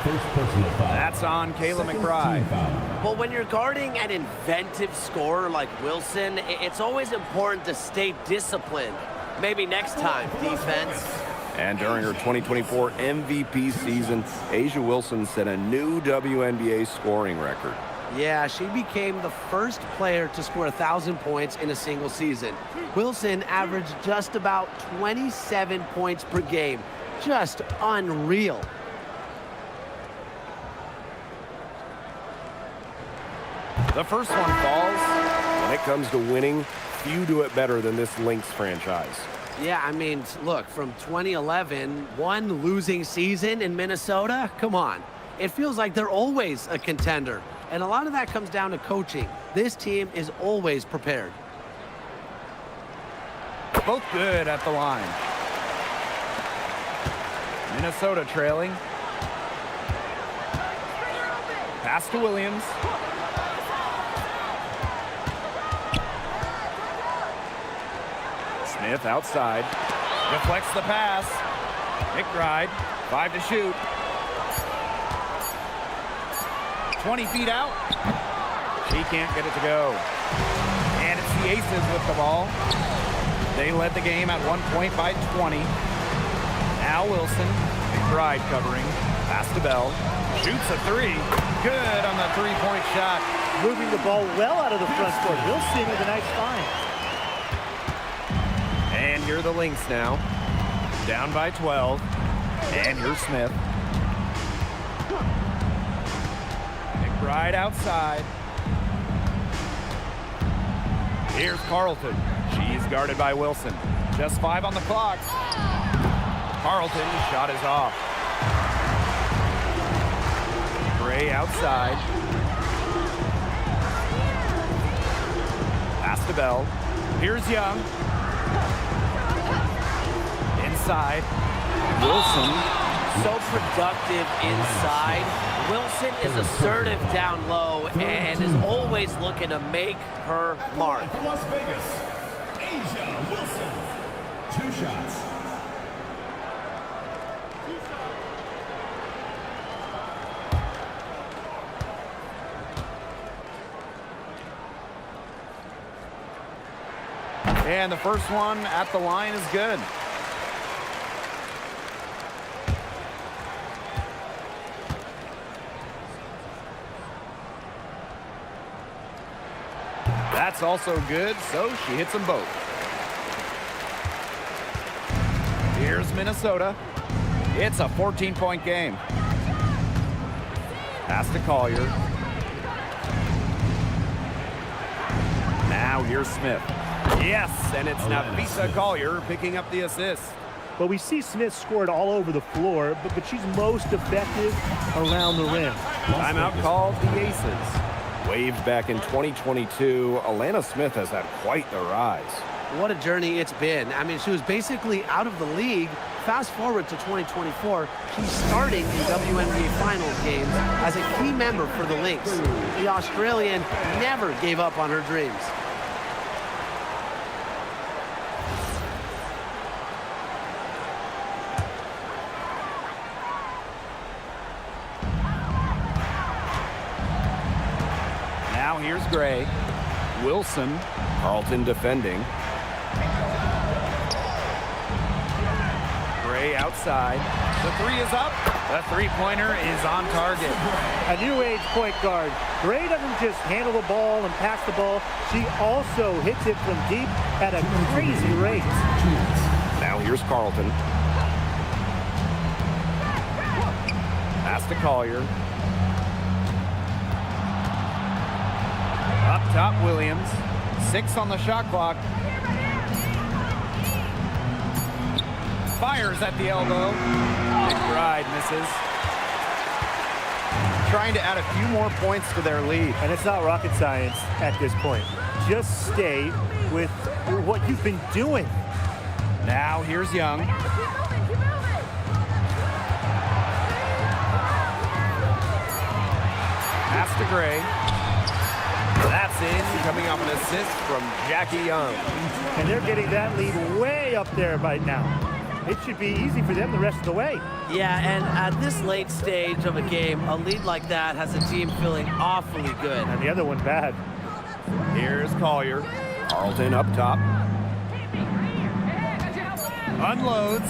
[SPEAKER 5] First personal foul.
[SPEAKER 4] That's on Kayla
[SPEAKER 5] Second
[SPEAKER 4] McBride.
[SPEAKER 5] team foul.
[SPEAKER 2] But when you're guarding an inventive scorer like Wilson, it's always important to stay disciplined. Maybe next time, defense.
[SPEAKER 1] And during her 2024 MVP season, Asia Wilson set a new WNBA scoring record.
[SPEAKER 2] Yeah, she became the first player to score 1,000 points in a single season. Wilson averaged just about 27 points per game. Just unreal.
[SPEAKER 1] The first one falls. When it comes to winning, few do it better than this Lynx franchise.
[SPEAKER 2] Yeah, I mean, look, from 2011, one losing season in Minnesota, come on. It feels like they're always a contender. And a lot of that comes down to coaching. This team is always prepared.
[SPEAKER 4] Both good at the line. Minnesota trailing. Pass to Williams. Smith outside. Deflects the pass. McBride, 5 to shoot. 20 feet out. She can't get it to go. And it's the Aces with the ball. They led the game at 1 point by 20. Now Wilson. McBride covering. Pass to Bell. Shoots a 3. Good on the 3-point shot.
[SPEAKER 3] Moving the ball well out of the front court. Wilson with a nice find.
[SPEAKER 1] And here are the Lynx now.
[SPEAKER 4] Down by 12. And here's Smith. McBride outside. Here's Carlton. She's guarded by Wilson. Just 5 on the clock. Carlton shot is off. Gray outside. Pass to Bell. Here's Young. Inside. Wilson.
[SPEAKER 2] So productive inside. Wilson is assertive down low and is always looking to make her mark.
[SPEAKER 5] Las Vegas, Asia Wilson. 2 shots.
[SPEAKER 4] And the first one at the line is good. That's also good, so she hits them both. Here's Minnesota. It's a 14-point game. Pass to Collier. Now here's Smith. Yes, and it's Nafisa Collier picking up the assist.
[SPEAKER 3] But we see Smith scored all over the floor, but she's most effective around the rim.
[SPEAKER 1] Timeout called the Aces. Waived back in 2022, Alana Smith has had quite the rise.
[SPEAKER 2] What a journey it's been. I mean, she was basically out of the league. Fast forward to 2024, she's starting in WNBA Finals games as a key member for the Lynx. The Australian never gave up on her dreams.
[SPEAKER 4] Now here's Gray. Wilson.
[SPEAKER 1] Carlton defending.
[SPEAKER 4] Gray outside. The three is up. The three-pointer is on target.
[SPEAKER 3] A new age point guard. Gray doesn't just handle the ball and pass the ball. She also hits it from deep at a crazy rate.
[SPEAKER 1] Now here's Carlton.
[SPEAKER 4] Pass to Collier. Up top, Williams. 6 on the shot clock. Fires at the elbow. McBride misses. Trying to add a few more points to their lead.
[SPEAKER 3] And it's not rocket science at this point. Just stay with what you've been doing.
[SPEAKER 4] Now here's Young. Pass to Gray. That's in, coming off an assist from Jackie Young.
[SPEAKER 3] And they're getting that lead way up there right now. It should be easy for them the rest of the way.
[SPEAKER 2] Yeah, and at this late stage of a game, a lead like that has a team feeling awfully good.
[SPEAKER 3] And the other one bad.
[SPEAKER 4] Here's Collier.
[SPEAKER 1] Carlton up top.
[SPEAKER 4] Unloads.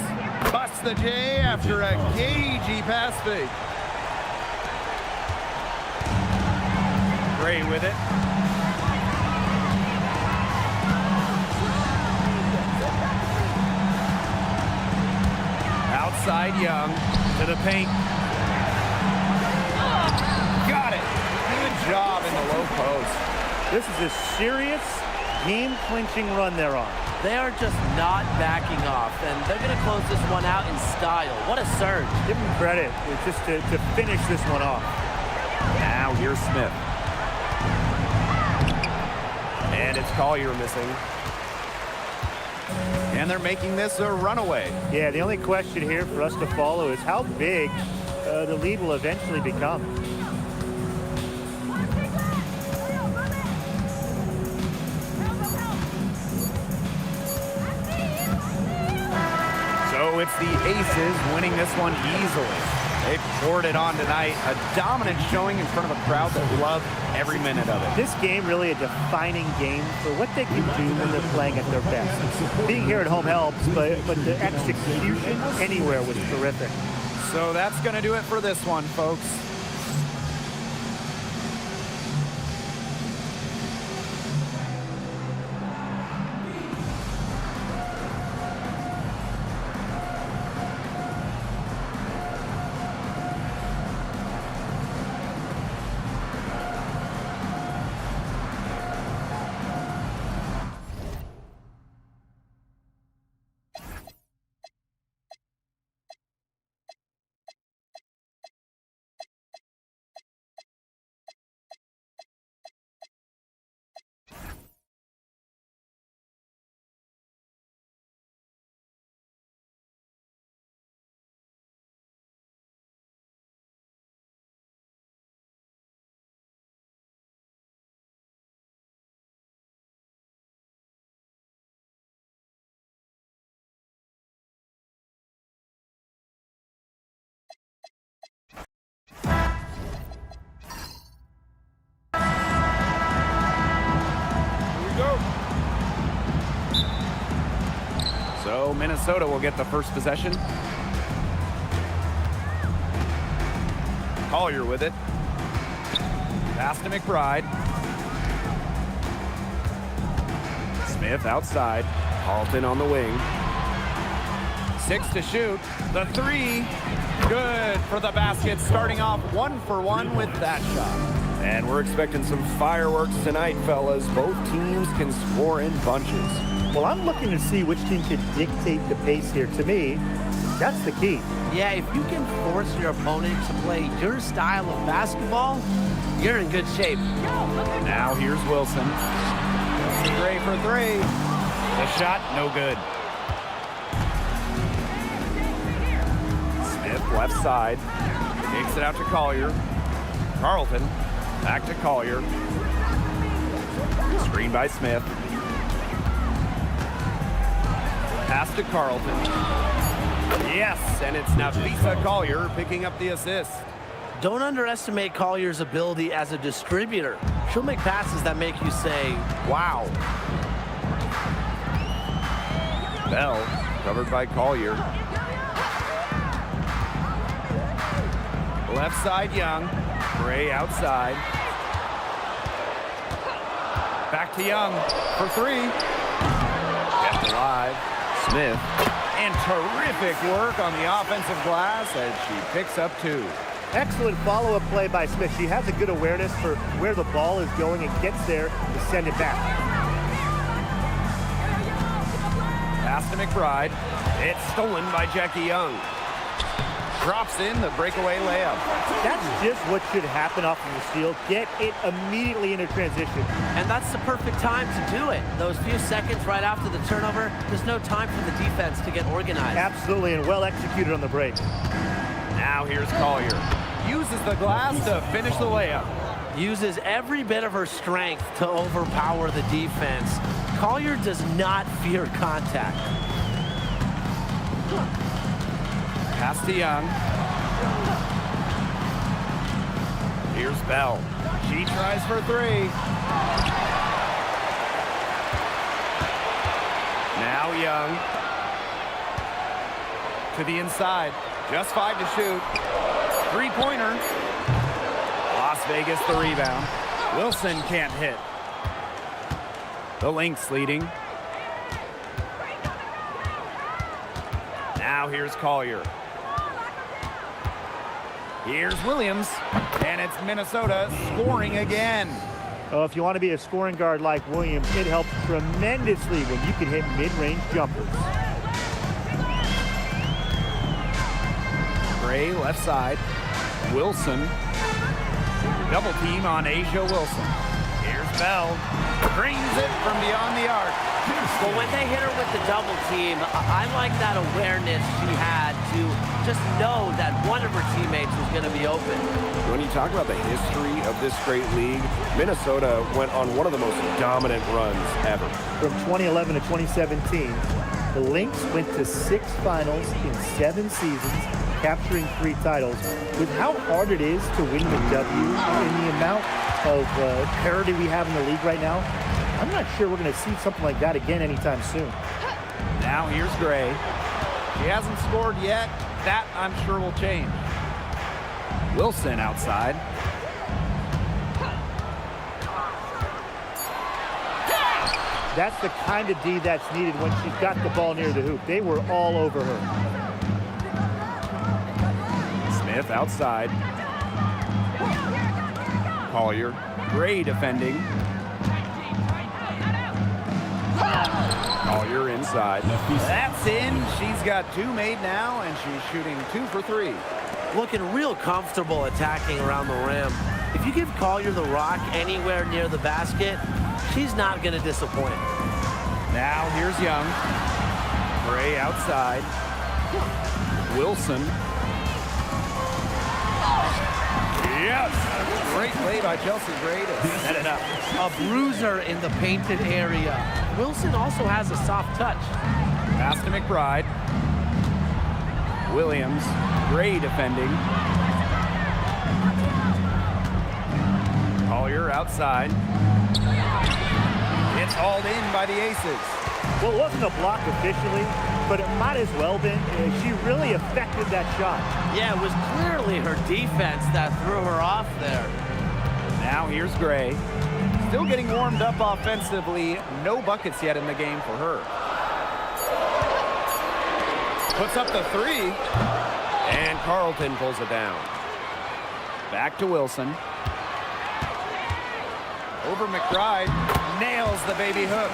[SPEAKER 4] Busts the J after a cagey pass fake. Gray with it. Outside Young to the paint. Got it. Good job in the low post.
[SPEAKER 3] This is a serious game-clinching run they're on.
[SPEAKER 2] They are just not backing off, and they're going to close this one out in style. What a surge.
[SPEAKER 3] Give them credit. It's just to finish this one off.
[SPEAKER 4] Now here's Smith. And it's Collier missing. And they're making this a runaway.
[SPEAKER 3] Yeah, the only question here for us to follow is how big the lead will eventually become.
[SPEAKER 4] So it's the Aces winning this one easily. They poured it on tonight. A dominant showing in front of a crowd that loved every minute of it.
[SPEAKER 3] This game really a defining game for what they can do when they're playing at their best. Being here at home helps, but the execution anywhere was terrific.
[SPEAKER 4] So that's going to do it for this one, folks. So Minnesota will get the first possession. Collier with it. Pass to McBride. Smith outside.
[SPEAKER 1] Carlton on the wing.
[SPEAKER 4] 6 to shoot. The three. Good for the basket. Starting off 1 for 1 with that shot.
[SPEAKER 1] And we're expecting some fireworks tonight, fellas. Both teams can score in bunches.
[SPEAKER 3] Well, I'm looking to see which team can dictate the pace here. To me, that's the key.
[SPEAKER 2] Yeah, if you can force your opponent to play your style of basketball, you're in good shape.
[SPEAKER 4] Now here's Wilson. Gray for three. The shot, no good.
[SPEAKER 1] Smith left side. Takes it out to Collier. Carlton back to Collier. Screen by Smith. Pass to Carlton. Yes, and it's Nafisa Collier picking up the assist.
[SPEAKER 2] Don't underestimate Collier's ability as a distributor. She'll make passes that make you say, wow.
[SPEAKER 1] Bell covered by Collier. Left side, Young. Gray outside. Back to Young for three. Kept alive. Smith. And terrific work on the offensive glass as she picks up 2.
[SPEAKER 3] Excellent follow-up play by Smith. She has a good awareness for where the ball is going and gets there to send it back.
[SPEAKER 1] Pass to McBride. It's stolen by Jackie Young. Drops in the breakaway layup.
[SPEAKER 3] That's just what should happen off of the steal. Get it immediately into transition.
[SPEAKER 2] And that's the perfect time to do it. Those few seconds right after the turnover, there's no time for the defense to get organized.
[SPEAKER 3] Absolutely, and well executed on the break.
[SPEAKER 1] Now here's Collier.
[SPEAKER 4] Uses the glass to finish the layup.
[SPEAKER 2] Uses every bit of her strength to overpower the defense. Collier does not fear contact.
[SPEAKER 4] Pass to Young.
[SPEAKER 1] Here's Bell.
[SPEAKER 4] She tries for three.
[SPEAKER 1] Now Young.
[SPEAKER 4] To the inside. Just 5 to shoot. Three-pointer. Las Vegas the rebound. Wilson can't hit. The Lynx leading.
[SPEAKER 1] Now here's Collier.
[SPEAKER 4] Here's Williams. And it's Minnesota scoring again.
[SPEAKER 3] Oh, if you want to be a scoring guard like Williams, it helps tremendously when you can hit mid-range jumpers.
[SPEAKER 4] Gray left side. Wilson. Double team on Asia Wilson. Here's Bell. Drains it from beyond the arc.
[SPEAKER 2] Well, when they hit her with the double team, I like that awareness she had to just know that one of her teammates was going to be open.
[SPEAKER 1] When you talk about the history of this great league, Minnesota went on one of the most dominant runs ever.
[SPEAKER 3] From 2011 to 2017, the Lynx went to 6 finals in 7 seasons, capturing 3 titles. With how hard it is to win the W and the amount of parity we have in the league right now, I'm not sure we're going to see something like that again anytime soon.
[SPEAKER 4] Now here's Gray. She hasn't scored yet. That, I'm sure, will change. Wilson outside.
[SPEAKER 3] That's the kind of D that's needed when she's got the ball near the hoop. They were all over her.
[SPEAKER 1] Smith outside. Collier.
[SPEAKER 4] Gray defending.
[SPEAKER 1] Collier inside.
[SPEAKER 4] That's in. She's got 2 made now, and she's shooting 2 for 3.
[SPEAKER 2] Looking real comfortable attacking around the rim. If you give Collier the rock anywhere near the basket, she's not going to disappoint.
[SPEAKER 4] Now here's Young. Gray outside. Wilson. Yes! Great play by Chelsea Gray to set it up.
[SPEAKER 2] A bruiser in the painted area. Wilson also has a soft touch.
[SPEAKER 4] Pass to McBride. Williams. Gray defending. Collier outside. It's hauled in by the Aces.
[SPEAKER 3] Well, it wasn't a block officially, but it might as well been. She really affected that shot.
[SPEAKER 2] Yeah, it was clearly her defense that threw her off there.
[SPEAKER 1] Now here's Gray. Still getting warmed up offensively. No buckets yet in the game for her. Puts up the three. And Carlton pulls it down. Back to Wilson. Over McBride. Nails the baby hook.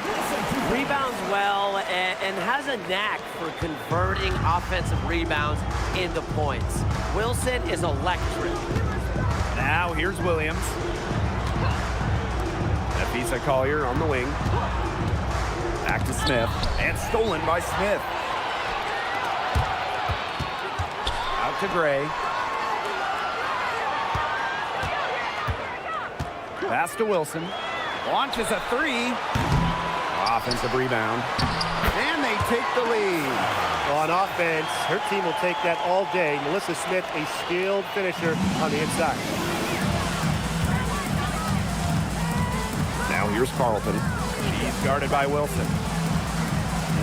[SPEAKER 2] Rebounds well and has a knack for converting offensive rebounds into points. Wilson is electric.
[SPEAKER 1] Now here's Williams. Nafisa Collier on the wing. Back to Smith. And stolen by Smith. Out to Gray. Pass to Wilson. Launches a three. Offensive rebound. And they take the lead.
[SPEAKER 3] Well, on offense, her team will take that all day. Melissa Smith, a skilled finisher on the inside.
[SPEAKER 1] Now here's Carlton. He's guarded by Wilson.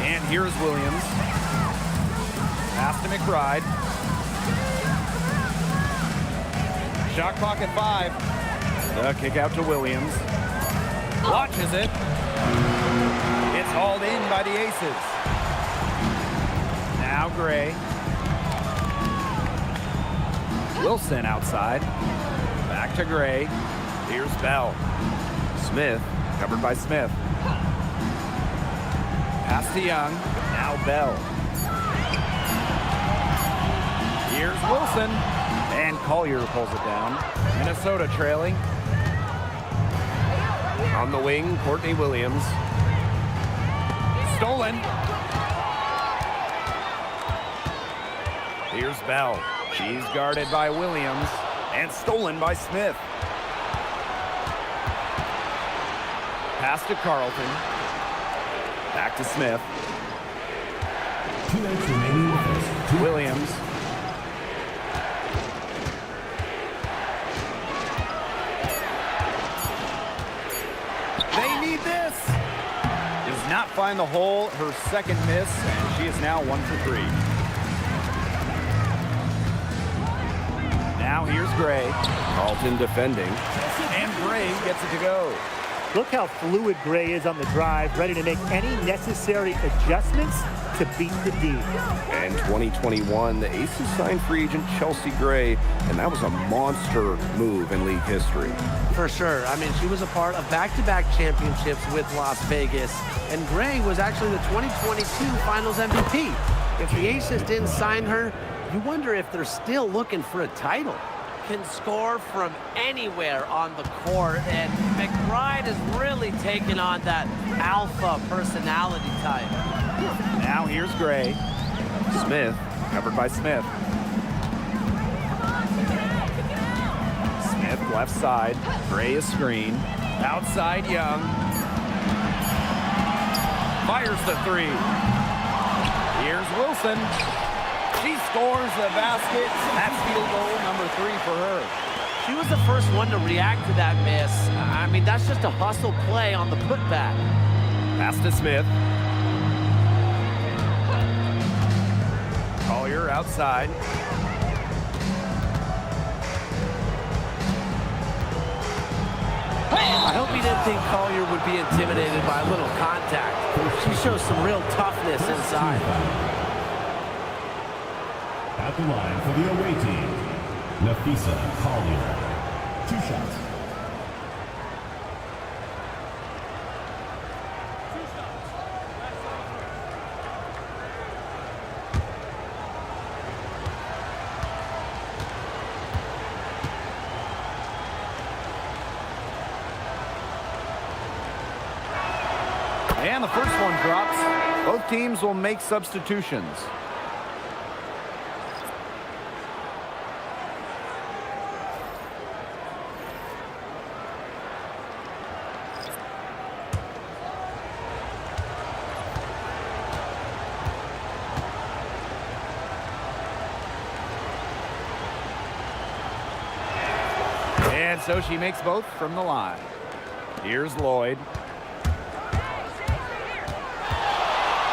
[SPEAKER 1] And here's Williams. Pass to McBride. Shot clock at 5. The kick out to Williams. Launches it. It's hauled in by the Aces. Now Gray. Wilson outside. Back to Gray. Here's Bell. Smith, covered by Smith. Pass to Young. Now Bell. Here's Wilson. And Collier pulls it down. Minnesota trailing. On the wing, Courtney Williams. Stolen. Here's Bell. She's guarded by Williams. And stolen by Smith. Pass to Carlton. Back to Smith.
[SPEAKER 5] 2 minutes remaining.
[SPEAKER 1] Williams. They need this. Does not find the hole. Her second miss, and she is now 1 for 3. Now here's Gray. Carlton defending. And Gray gets it to go.
[SPEAKER 3] Look how fluid Gray is on the drive, ready to make any necessary adjustments to beat the D.
[SPEAKER 7] In 2021, the Aces signed free agent Chelsea Gray, and that was a monster move in league history.
[SPEAKER 2] For sure. I mean, she was a part of back-to-back championships with Las Vegas, and Gray was actually the 2022 Finals MVP. If the Aces didn't sign her, you wonder if they're still looking for a title. Can score from anywhere on the court, and McBride is really taking on that alpha personality type.
[SPEAKER 1] Now here's Gray. Smith, covered by Smith. Smith left side. Gray is screen. Outside Young. Fires the three. Here's Wilson. She scores the basket. That's field goal number 3 for her.
[SPEAKER 2] She was the first one to react to that miss. I mean, that's just a hustle play on the putback.
[SPEAKER 1] Pass to Smith. Collier outside.
[SPEAKER 2] I hope he didn't think Collier would be intimidated by a little contact. She shows some real toughness inside.
[SPEAKER 5] At the line for the away team, Nafisa Collier. 2 shots.
[SPEAKER 1] And the first one drops. Both teams will make substitutions. And so she makes both from the line. Here's Lloyd.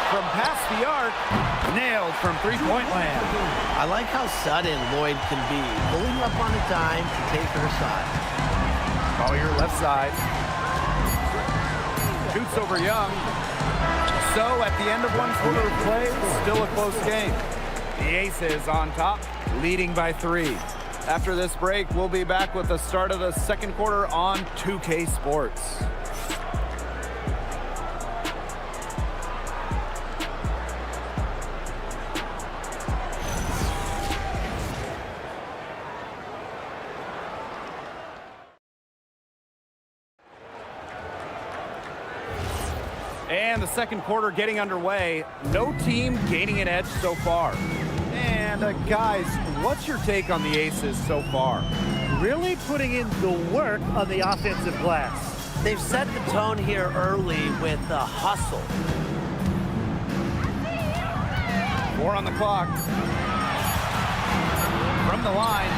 [SPEAKER 1] From past the arc, nailed from three-point land.
[SPEAKER 2] I like how sudden Lloyd can be, pulling up on a dime to take her shot.
[SPEAKER 1] Collier left side. Shoots over Young. So at the end of one quarter of play, still a close game. The Aces on top, leading by 3. After this break, we'll be back with the start of the second quarter on 2K Sports. And the second quarter getting underway. No team gaining an edge so far. And guys, what's your take on the Aces so far?
[SPEAKER 3] Really putting in the work on the offensive glass.
[SPEAKER 2] They've set the tone here early with the hustle.
[SPEAKER 1] 4 on the clock. From the line.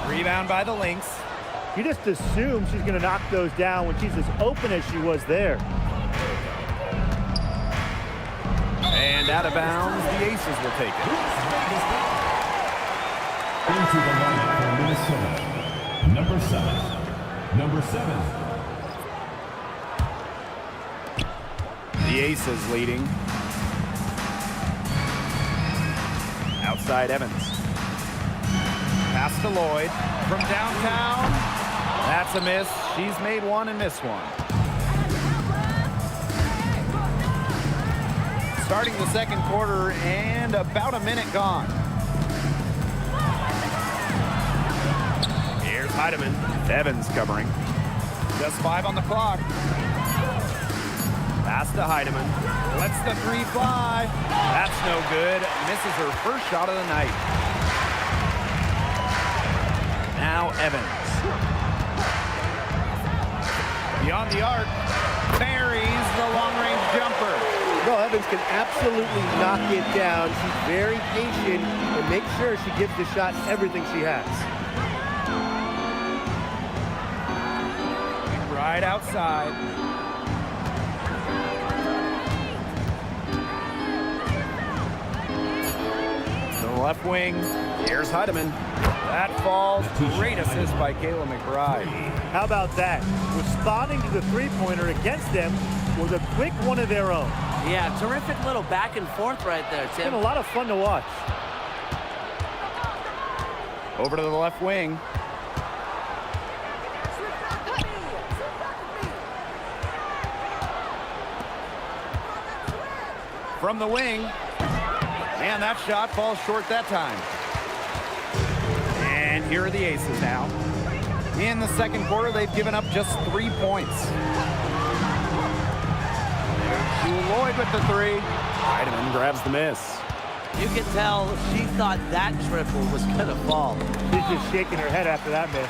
[SPEAKER 1] Rebound by the Lynx.
[SPEAKER 3] You just assume she's going to knock those down when she's as open as she was there.
[SPEAKER 1] And out of bounds, the Aces will take it.
[SPEAKER 5] Into the lineup for Minnesota. Number 7.
[SPEAKER 1] The Aces leading. Outside Evans. Pass to Lloyd from downtown. That's a miss. She's made one and missed one. Starting the second quarter and about a minute gone. Here's Heidemann. Evans covering. Just 5 on the clock. Pass to Heidemann. Lets the 3 fly. That's no good. Misses her first shot of the night. Now Evans. Beyond the arc. Buries the long-range jumper.
[SPEAKER 3] No, Evans can absolutely knock it down. She's very patient and makes sure she gives the shot everything she has.
[SPEAKER 1] Right outside. The left wing. Here's Heidemann. That falls. Great assist by Kayla McBride.
[SPEAKER 3] How about that? Responding to the three-pointer against them with a quick one of their own.
[SPEAKER 2] Yeah, terrific little back and forth right there,
[SPEAKER 3] It's
[SPEAKER 2] Tim.
[SPEAKER 3] been a lot of fun to watch.
[SPEAKER 1] Over to the left wing. From the wing. Man, that shot falls short that time. And here are the Aces now. In the second quarter, they've given up just 3 points. Lloyd with the 3. Heidemann grabs the miss.
[SPEAKER 2] You can tell she thought that triple was going to fall.
[SPEAKER 3] She's just shaking her head after that miss.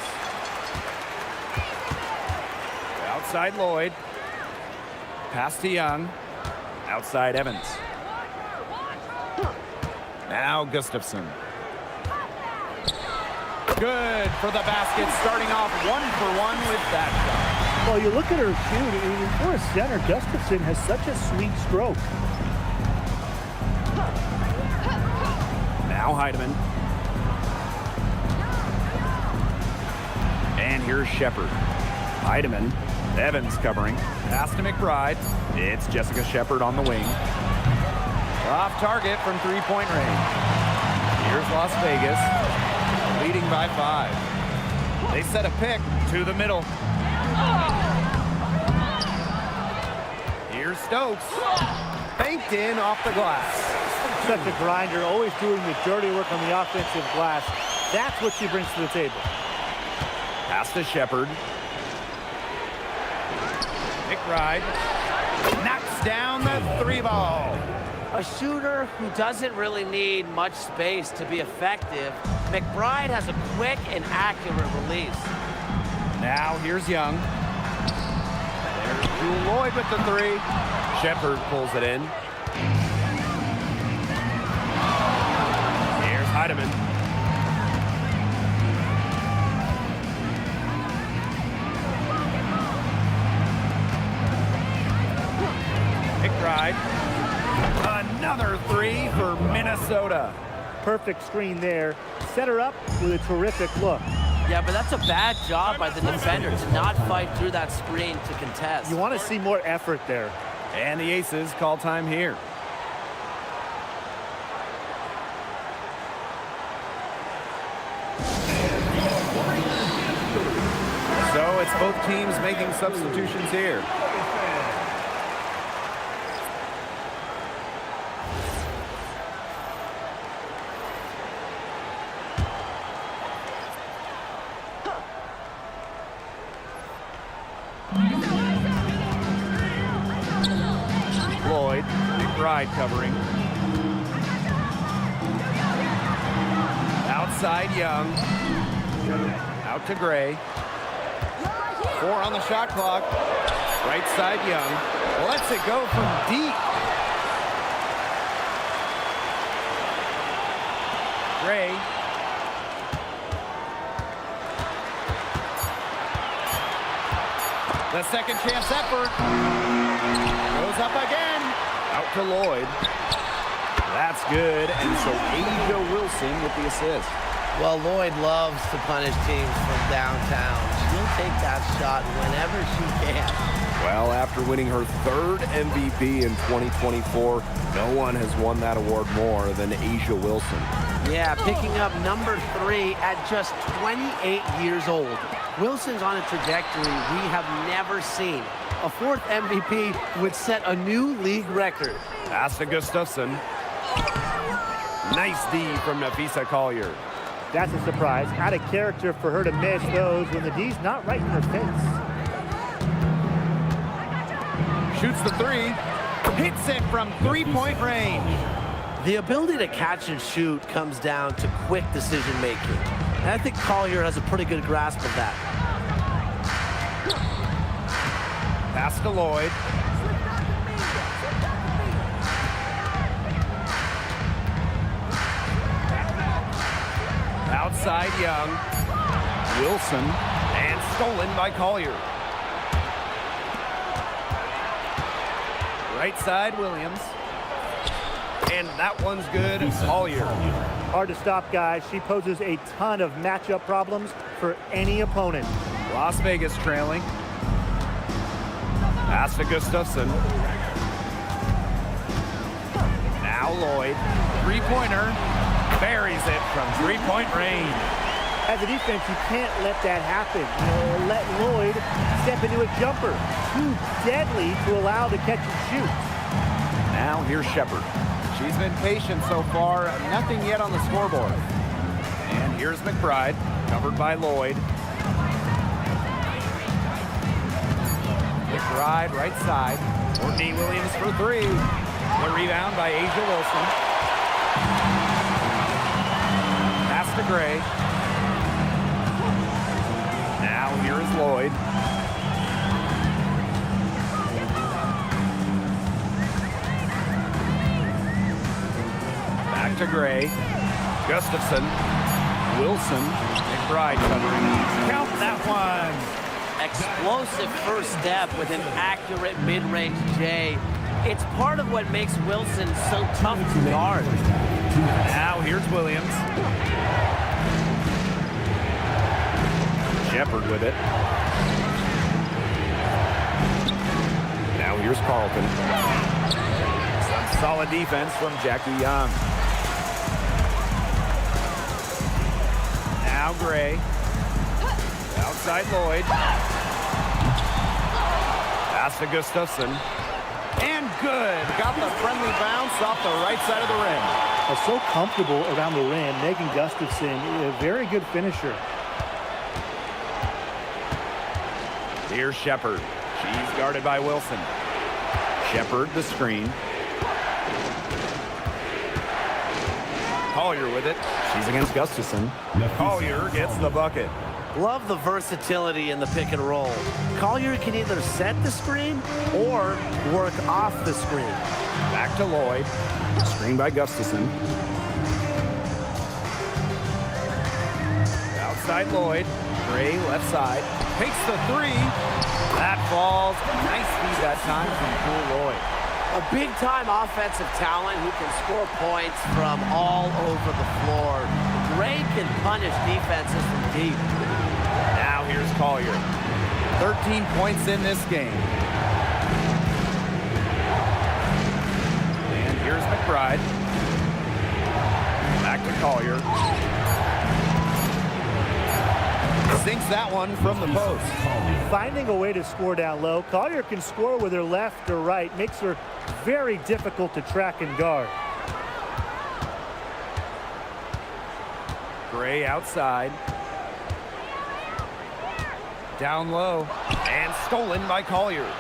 [SPEAKER 1] Outside Lloyd. Pass to Young. Outside Evans. Now Gustafson. Good for the basket, starting off 1 for 1 with that shot.
[SPEAKER 3] Well, you look at her shoot, I mean, for a center, Gustafson has such a sweet stroke.
[SPEAKER 1] Now Heidemann. And here's Shepard. Heidemann. Evans covering. Pass to McBride. It's Jessica Shepard on the wing. Off target from three-point range. Here's Las Vegas. Leading by 5. They set a pick to the middle. Here's Stokes. Banked in off the glass.
[SPEAKER 3] Such a grinder, always doing the dirty work on the offensive glass. That's what she brings to the table.
[SPEAKER 1] Pass to Shepard. McBride knocks down the 3 ball.
[SPEAKER 2] A shooter who doesn't really need much space to be effective, McBride has a quick and accurate release.
[SPEAKER 1] Now here's Young. There's Jewel Lloyd with the 3. Shepard pulls it in. Here's Heidemann. McBride. Another 3 for Minnesota.
[SPEAKER 3] Perfect screen there. Set her up with a terrific look.
[SPEAKER 2] Yeah, but that's a bad job by the defender to not fight through that screen to contest.
[SPEAKER 3] You want to see more effort there.
[SPEAKER 1] And the Aces call time here. So it's both teams making substitutions here. Lloyd, McBride covering. Outside Young. Out to Gray. 4 on the shot clock. Right side Young. Lets it go from deep. Gray. The second chance effort. Goes up again. Out to Lloyd. That's good. And so Asia Wilson with the assist.
[SPEAKER 2] Well, Lloyd loves to punish teams from downtown. She'll take that shot whenever she can.
[SPEAKER 7] Well, after winning her 3rd MVP in 2024, no one has won that award more than Asia Wilson.
[SPEAKER 2] Yeah, picking up number 3 at just 28 years old. Wilson's on a trajectory we have never seen. A 4th MVP would set a new league record.
[SPEAKER 1] Pass to Gustafson. Nice D from Nafisa Collier.
[SPEAKER 3] That's a surprise. Out of character for her to miss those when the D's not right in her face.
[SPEAKER 1] Shoots the 3. Hits it from 3-point range.
[SPEAKER 2] The ability to catch and shoot comes down to quick decision making. And I think Collier has a pretty good grasp of that.
[SPEAKER 1] Pass to Lloyd. Outside Young. Wilson. And stolen by Collier. Right side Williams. And that one's good. Collier.
[SPEAKER 3] Hard to stop, guys. She poses a ton of matchup problems for any opponent.
[SPEAKER 1] Las Vegas trailing. Pass to Gustafson. Now Lloyd. 3-pointer. Buries it from 3-point range.
[SPEAKER 3] As a defense, you can't let that happen. You know, let Lloyd step into a jumper. Too deadly to allow to catch and shoot.
[SPEAKER 1] Now here's Shepard. She's been patient so far. Nothing yet on the scoreboard. And here's McBride, covered by Lloyd. McBride, right side. Courtney Williams for 3. The rebound by Asia Wilson. Pass to Gray. Now here is Lloyd. Back to Gray. Gustafson. Wilson. McBride covering. Count that one.
[SPEAKER 2] Explosive first step with an accurate mid-range J. It's part of what makes Wilson so tough to guard.
[SPEAKER 1] Now here's Williams. Shepard with it. Now here's Carlton. Some solid defense from Jackie Young. Now Gray. Outside Lloyd. Pass to Gustafson. And good. Got the friendly bounce off the right side of the rim.
[SPEAKER 3] So comfortable around the rim. Megan Gustafson, a very good finisher.
[SPEAKER 1] Here's Shepard. She's guarded by Wilson. Shepard, the screen. Collier with it. She's against Gustafson. Collier gets the bucket.
[SPEAKER 2] Love the versatility in the pick and roll. Collier can either set the screen or work off the screen.
[SPEAKER 1] Back to Lloyd. Screen by Gustafson. Outside Lloyd. Gray left side. Takes the 3. That falls. Nice feed that time from Poole Lloyd.
[SPEAKER 2] A big-time offensive talent who can score points from all over the floor. Gray can punish defenses from deep.
[SPEAKER 1] Now here's Collier. 13 points in this game. And here's McBride. Back to Collier. Sinks that one from the post.
[SPEAKER 3] Finding a way to score down low. Collier can score with her left or right. Makes her very difficult to track and guard.
[SPEAKER 1] Gray outside. Down low. And stolen by Collier.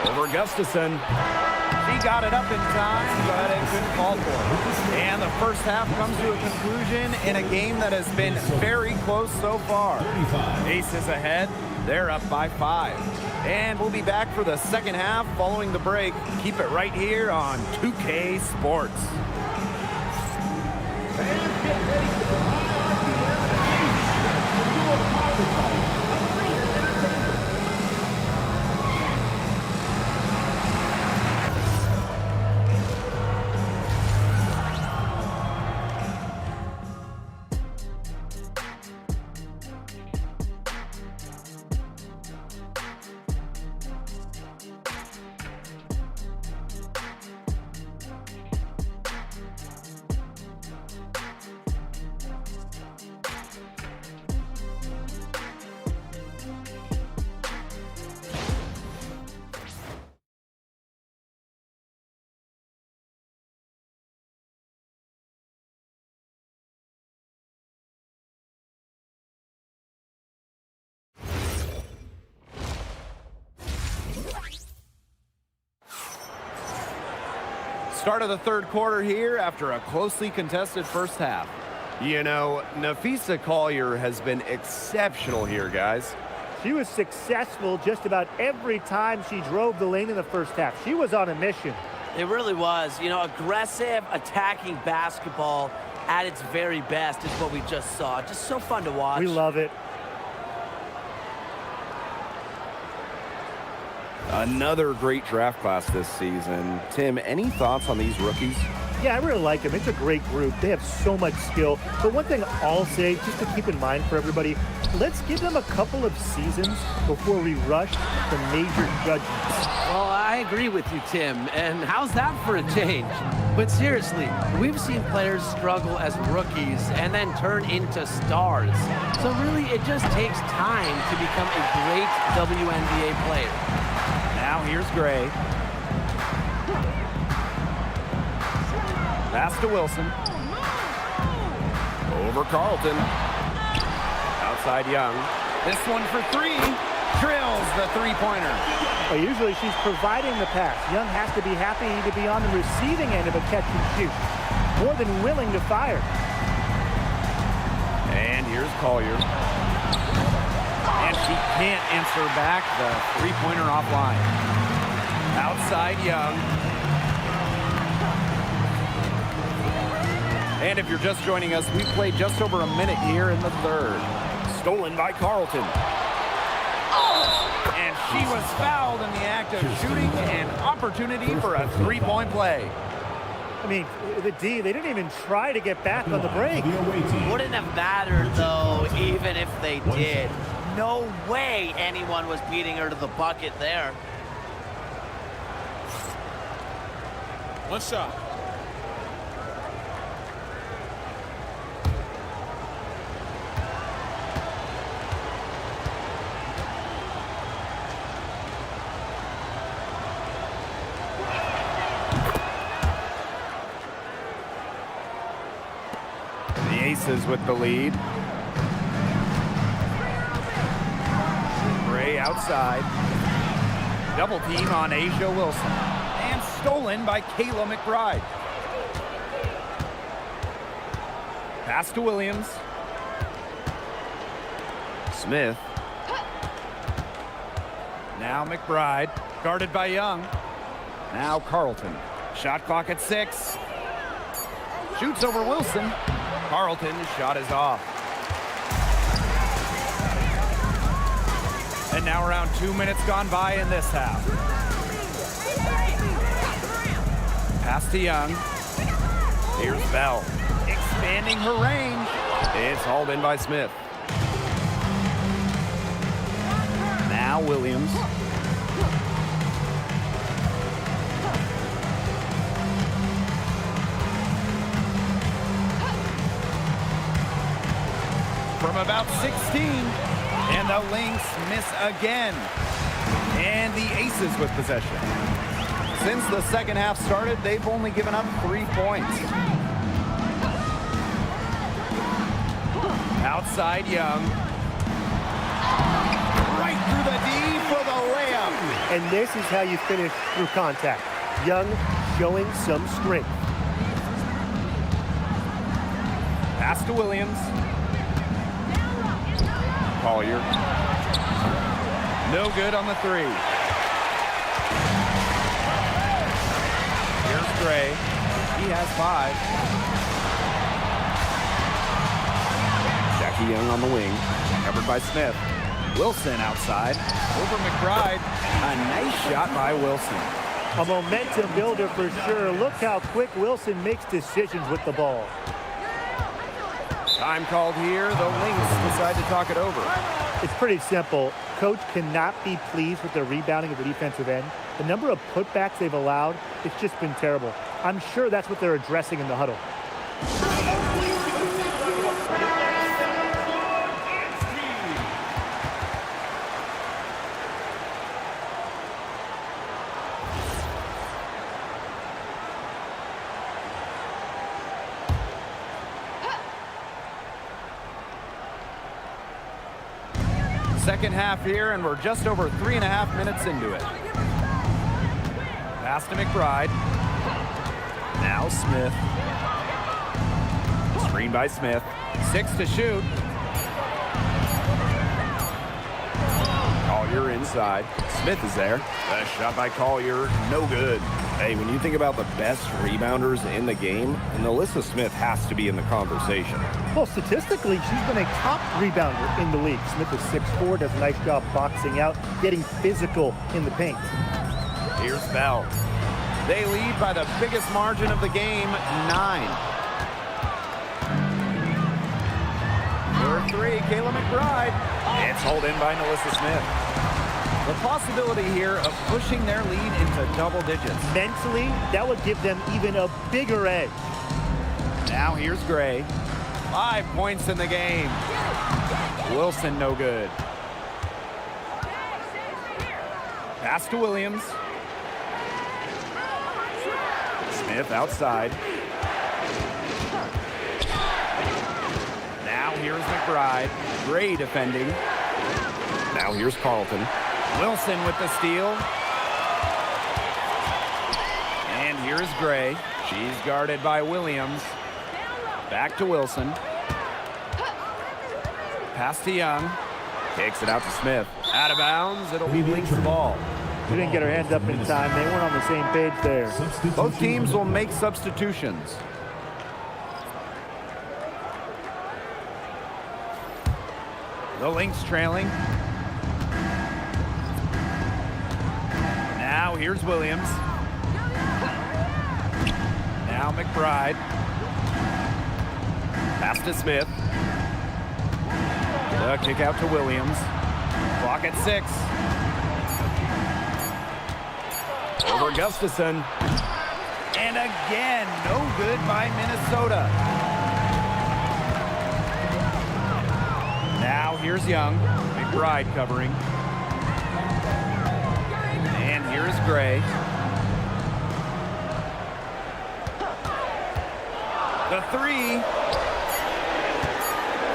[SPEAKER 1] Over Gustafson. She got it up in time, but it couldn't fall for her. And the first half comes to a conclusion in a game that has been very close so far. Aces ahead. They're up by 5. And we'll be back for the second half following the break. Keep it right here on 2K Sports. Start of the third quarter here after a closely contested first half. You know, Napheesa Collier has been exceptional here, guys.
[SPEAKER 3] She was successful just about every time she drove the lane in the first half. She was on a mission.
[SPEAKER 2] It really was. You know, aggressive, attacking basketball at its very best is what we just saw. Just so fun to watch.
[SPEAKER 3] We love it.
[SPEAKER 7] Another great draft class this season. Tim, any thoughts on these rookies?
[SPEAKER 3] Yeah, I really like them. It's a great group. They have so much skill. But one thing I'll say, just to keep in mind for everybody, let's give them a couple of seasons before we rush the major judgments.
[SPEAKER 2] Well, I agree with you, Tim. And how's that for a change? But seriously, we've seen players struggle as rookies and then turn into stars. So really, it just takes time to become a great WNBA player.
[SPEAKER 1] Now here's Gray. Pass to Wilson. Over Carlton. Outside Young. This one for 3. Drills the three-pointer.
[SPEAKER 3] Well, usually she's providing the pass. Young has to be happy to be on the receiving end of a catch and shoot. More than willing to fire.
[SPEAKER 1] And here's Collier. And she can't answer back the three-pointer offline. Outside Young. And if you're just joining us, we played just over a minute here in the third. Stolen by Carlton. And she was fouled in the act of shooting, an opportunity for a three-point play.
[SPEAKER 3] I mean, the D, they didn't even try to get back on the break.
[SPEAKER 2] Wouldn't have mattered, though, even if they did. No way anyone was beating her to the bucket there.
[SPEAKER 6] One shot.
[SPEAKER 1] The Aces with the lead. Gray outside. Double team on Asia Wilson. And stolen by Kayla McBride. Pass to Williams. Smith. Now McBride. Guarded by Young. Now Carlton. Shot clock at 6. Shoots over Wilson. Carlton's shot is off. And now around 2 minutes gone by in this half. Pass to Young. Here's Bell, expanding her range.
[SPEAKER 7] It's hauled in by Smith.
[SPEAKER 1] Now Williams. From about 16, and the Lynx miss again. And the Aces with possession. Since the second half started, they've only given up 3 points. Outside Young. Right through the D for the layup.
[SPEAKER 3] And this is how you finish through contact. Young showing some strength.
[SPEAKER 1] Pass to Williams. Collier. No good on the three. Here's Gray. He has 5.
[SPEAKER 7] Jackie Young on the wing.
[SPEAKER 1] Covered by Smith. Wilson outside. Over McBride. A nice shot by Wilson.
[SPEAKER 3] A momentum builder for sure. Look how quick Wilson makes decisions with the ball.
[SPEAKER 1] Time called here. The Lynx decide to talk it over.
[SPEAKER 3] It's pretty simple. Coach cannot be pleased with the rebounding of the defensive end. The number of putbacks they've allowed, it's just been terrible. I'm sure that's what they're addressing in the huddle.
[SPEAKER 1] Second half here, and we're just over 3.5 minutes into it. Pass to McBride. Now Smith. Screen by Smith. 6 to shoot. Collier inside. Smith is there. A shot by Collier. No good.
[SPEAKER 7] Hey, when you think about the best rebounders in the game, Alyssa Smith has to be in the conversation.
[SPEAKER 3] Well, statistically, she's been a top rebounder in the league. Smith is 6'4", does a nice job boxing out, getting physical in the paint.
[SPEAKER 1] Here's Bell. They lead by the biggest margin of the game, 9. For 3, Kayla McBride. It's hauled in by Alyssa Smith. The possibility here of pushing their lead into double digits.
[SPEAKER 3] Mentally, that would give them even a bigger edge.
[SPEAKER 1] Now here's Gray. 5 points in the game. Wilson no good. Pass to Williams. Smith outside. Now here's McBride. Gray defending.
[SPEAKER 7] Now here's Carlton.
[SPEAKER 1] Wilson with the steal. And here's Gray. She's guarded by Williams. Back to Wilson. Pass to Young. Kicks it out to Smith. Out of bounds. It'll be Lynx ball.
[SPEAKER 3] She didn't get her hands up in time. They weren't on the same page there.
[SPEAKER 1] Both teams will make substitutions. The Lynx trailing. Now here's Williams. Now McBride. Pass to Smith. The kick out to Williams. Clock at 6. Over Gustafson. And again, no good by Minnesota. Now here's Young. McBride covering. And here's Gray. The 3.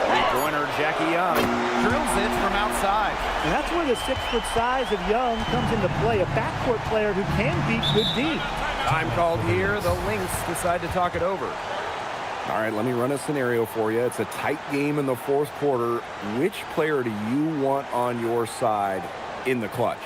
[SPEAKER 1] Three-pointer Jackie Young drills it from outside.
[SPEAKER 3] And that's where the 6-foot size of Young comes into play. A backcourt player who can beat good D.
[SPEAKER 1] Time called here. The Lynx decide to talk it over.
[SPEAKER 7] All right, let me run a scenario for you. It's a tight game in the fourth quarter. Which player do you want on your side in the clutch?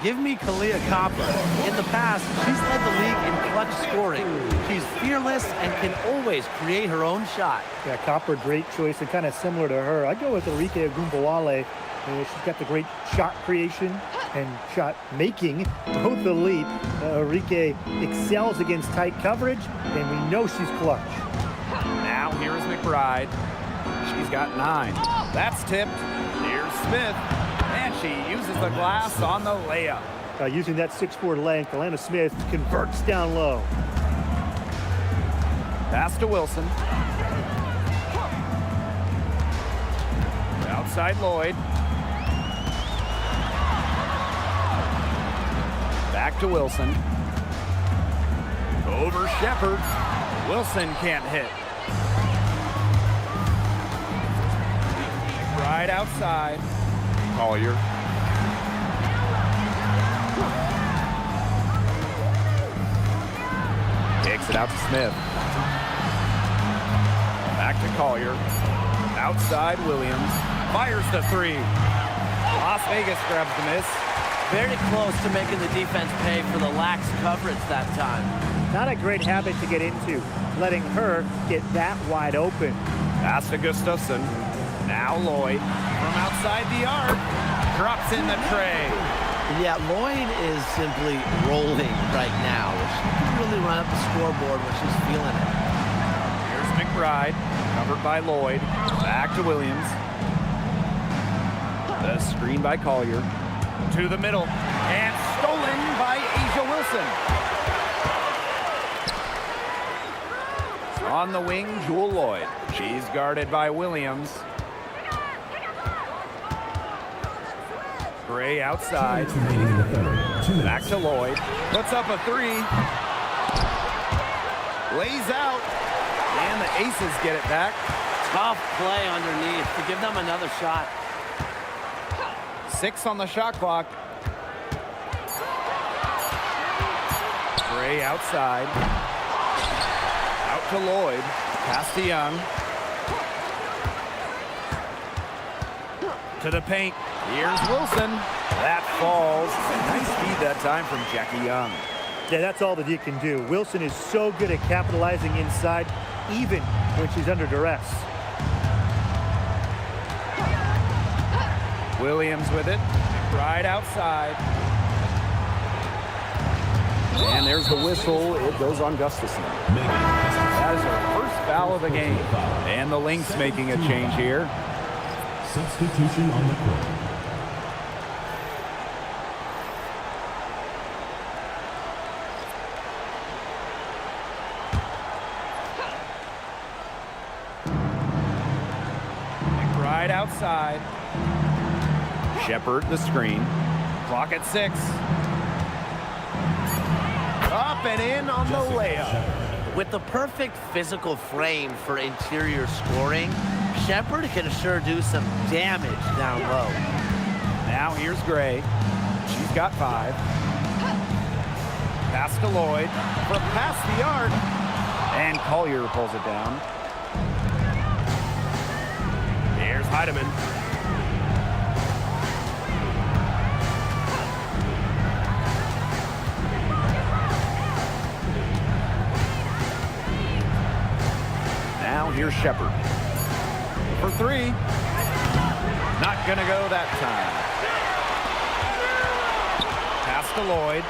[SPEAKER 2] Give me Kalia Copper. In the past, she's led the league in clutch scoring. She's fearless and can always create her own shot.
[SPEAKER 3] Yeah, Copper, great choice and kind of similar to her. I'd go with Enrique Agumbawale. She's got the great shot creation and shot making, both elite. Enrique excels against tight coverage, and we know she's clutch.
[SPEAKER 1] Now here's McBride. She's got 9. That's tipped. Here's Smith. And she uses the glass on the layup.
[SPEAKER 3] Using that 6'4" length, Alana Smith converts down low.
[SPEAKER 1] Pass to Wilson. Outside Lloyd. Back to Wilson. Over Shepard. Wilson can't hit. Right outside. Collier. Kicks it out to Smith. Back to Collier. Outside Williams. Fires the 3. Las Vegas grabs the miss.
[SPEAKER 2] Very close to making the defense pay for the lax coverage that time.
[SPEAKER 3] Not a great habit to get into, letting her get that wide open.
[SPEAKER 1] Pass to Gustafson. Now Lloyd from outside the arc. Drops in the tray.
[SPEAKER 2] Yeah, Lloyd is simply rolling right now. She can really run up the scoreboard when she's feeling it.
[SPEAKER 1] Here's McBride, covered by Lloyd. Back to Williams. The screen by Collier. To the middle. And stolen by Asia Wilson. On the wing, Jewel Lloyd. She's guarded by Williams. Gray outside. Back to Lloyd. Puts up a 3. Lays out. And the Aces get it back.
[SPEAKER 2] Tough play underneath to give them another shot.
[SPEAKER 1] 6 on the shot clock. Gray outside. Out to Lloyd. Pass to Young. To the paint. Here's Wilson. That falls. Nice feed that time from Jackie Young.
[SPEAKER 3] Yeah, that's all that you can do. Wilson is so good at capitalizing inside, even when she's under duress.
[SPEAKER 1] Williams with it. Right outside. And there's the whistle. It goes on Gustafson. That is her first foul of the game. And the Lynx making a change here.
[SPEAKER 5] Substitution on the court.
[SPEAKER 1] Right outside. Shepard the screen. Clock at 6. Up and in on the layup.
[SPEAKER 2] With the perfect physical frame for interior scoring, Shepard can sure do some damage down low.
[SPEAKER 1] Now here's Gray. She's got 5. Pass to Lloyd. From past the arc. And Collier pulls it down. Here's Heidemann. Now here's Shepard. For 3. Not gonna go that time. Pass to Lloyd.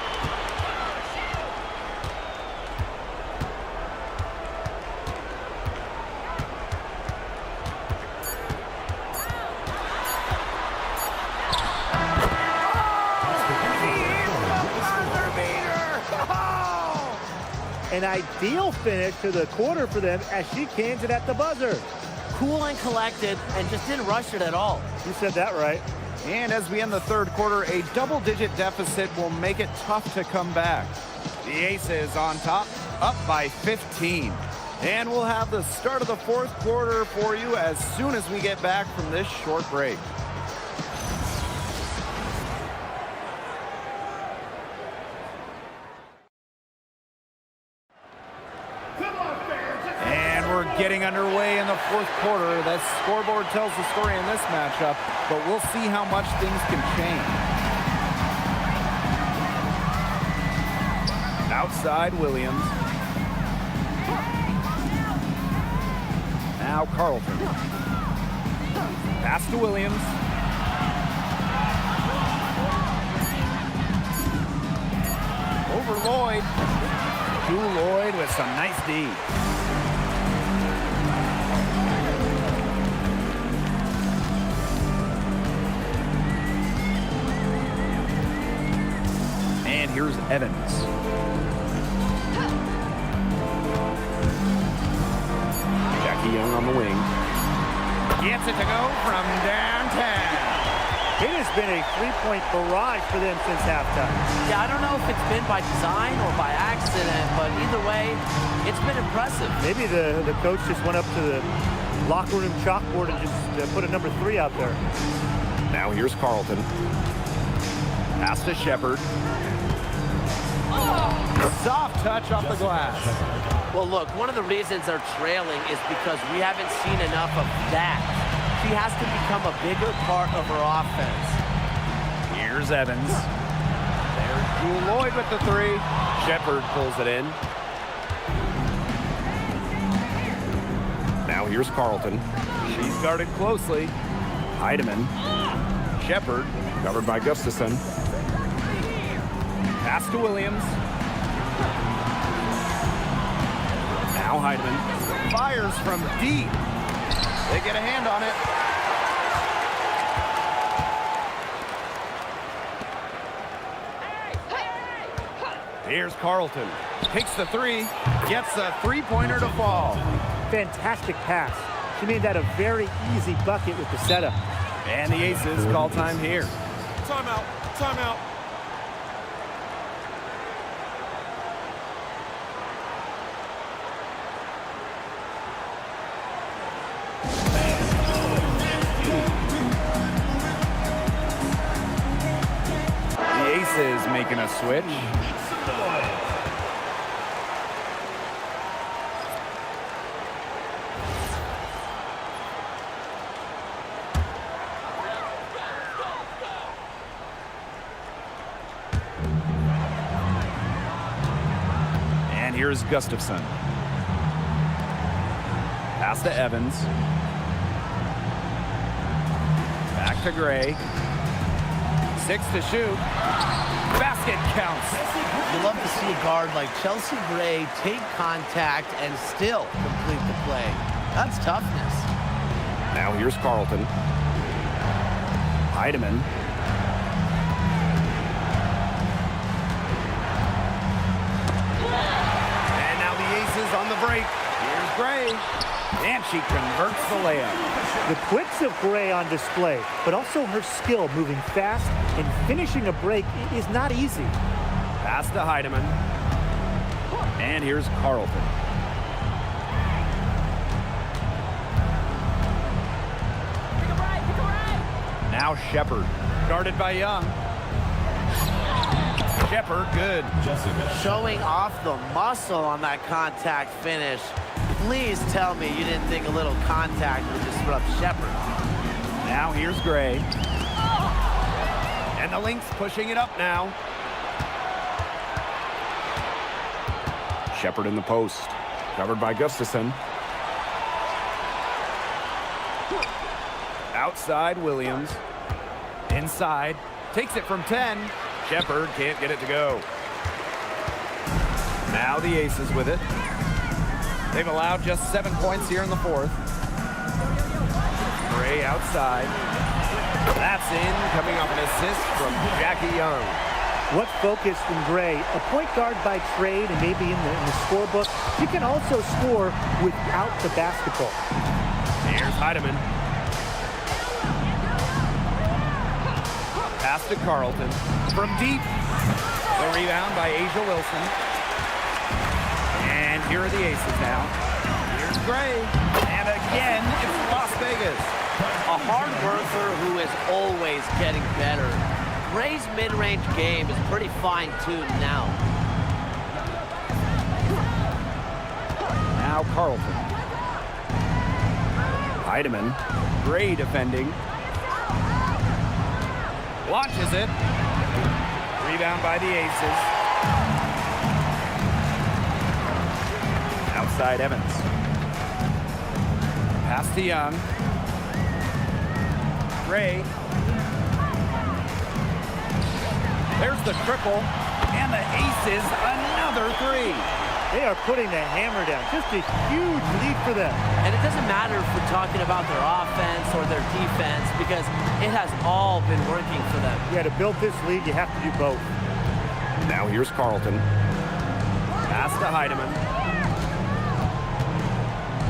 [SPEAKER 3] An ideal finish to the quarter for them as she cans it at the buzzer.
[SPEAKER 2] Cool and collected and just didn't rush it at all.
[SPEAKER 3] You said that right.
[SPEAKER 1] And as we end the third quarter, a double-digit deficit will make it tough to come back. The Aces on top, up by 15. And we'll have the start of the fourth quarter for you as soon as we get back from this short break. Getting underway in the fourth quarter. That scoreboard tells the story in this matchup, but we'll see how much things can change. Outside Williams. Now Carlton. Pass to Williams.
[SPEAKER 4] for Lloyd. Lloyd with some nice D. And here's Evans.
[SPEAKER 7] Jackie Young on the wing.
[SPEAKER 4] Gets it to go from downtown.
[SPEAKER 3] It has been a three-point barrage for them since halftime.
[SPEAKER 2] Yeah, I don't know if it's been by design or by accident, but either way, it's been impressive.
[SPEAKER 3] Maybe the coach just went up to the locker room chalkboard and just put a number 3 out there.
[SPEAKER 7] Now here's Carlton.
[SPEAKER 4] Pass to Shepard. Soft touch off the glass.
[SPEAKER 2] Well, look, one of the reasons they're trailing is because we haven't seen enough of that. She has to become a bigger part of her offense.
[SPEAKER 4] Here's Evans. There's Jewel Lloyd with the 3.
[SPEAKER 7] Shepard pulls it in. Now here's Carlton.
[SPEAKER 4] She's guarded closely.
[SPEAKER 1] Heidemann.
[SPEAKER 4] Shepard.
[SPEAKER 7] Covered by Gustafson.
[SPEAKER 4] Pass to Williams.
[SPEAKER 1] Now Heidemann.
[SPEAKER 4] Fires from deep. They get a hand on it. Here's Carlton. Takes the 3. Gets a three-pointer to fall.
[SPEAKER 3] Fantastic pass. She made that a very easy bucket with the setup.
[SPEAKER 4] And the Aces call time here.
[SPEAKER 6] Timeout. Timeout.
[SPEAKER 4] The Aces making a switch. And here's Gustafson. Pass to Evans. Back to Gray. 6 to shoot. Basket counts.
[SPEAKER 2] You love to see a guard like Chelsea Gray take contact and still complete the play. That's toughness.
[SPEAKER 7] Now here's Carlton.
[SPEAKER 1] Heidemann.
[SPEAKER 4] And now the Aces on the break. Here's Gray. And she converts the layup.
[SPEAKER 3] The quicks of Gray on display, but also her skill moving fast and finishing a break is not easy.
[SPEAKER 4] Pass to Heidemann. And here's Carlton. Now Shepard. Guarded by Young. Shepard, good.
[SPEAKER 2] Showing off the muscle on that contact finish. Please tell me you didn't think a little contact would disrupt Shepard.
[SPEAKER 4] Now here's Gray. And the Lynx pushing it up now.
[SPEAKER 7] Shepard in the post. Covered by Gustafson.
[SPEAKER 4] Outside Williams. Inside. Takes it from 10. Shepard can't get it to go. Now the Aces with it. They've allowed just 7 points here in the 4th. Gray outside. That's in, coming off an assist from Jackie Young.
[SPEAKER 3] What focus from Gray? A point guard by trade and maybe in the scorebook. She can also score without the basketball.
[SPEAKER 4] Here's Heidemann. Pass to Carlton. From deep. The rebound by Asia Wilson. And here are the Aces now. Here's Gray. And again, it's Las Vegas.
[SPEAKER 2] A hard worker who is always getting better. Gray's mid-range game is pretty fine-tuned now.
[SPEAKER 4] Now Carlton.
[SPEAKER 1] Heidemann.
[SPEAKER 4] Gray defending. Launches it. Rebound by the Aces. Outside Evans. Pass to Young. Gray. There's the triple.
[SPEAKER 1] And the Aces, another three.
[SPEAKER 3] They are putting the hammer down. Just a huge lead for them.
[SPEAKER 2] And it doesn't matter if we're talking about their offense or their defense because it has all been working for them.
[SPEAKER 3] Yeah, to build this lead, you have to do both.
[SPEAKER 7] Now here's Carlton.
[SPEAKER 1] Pass to Heidemann.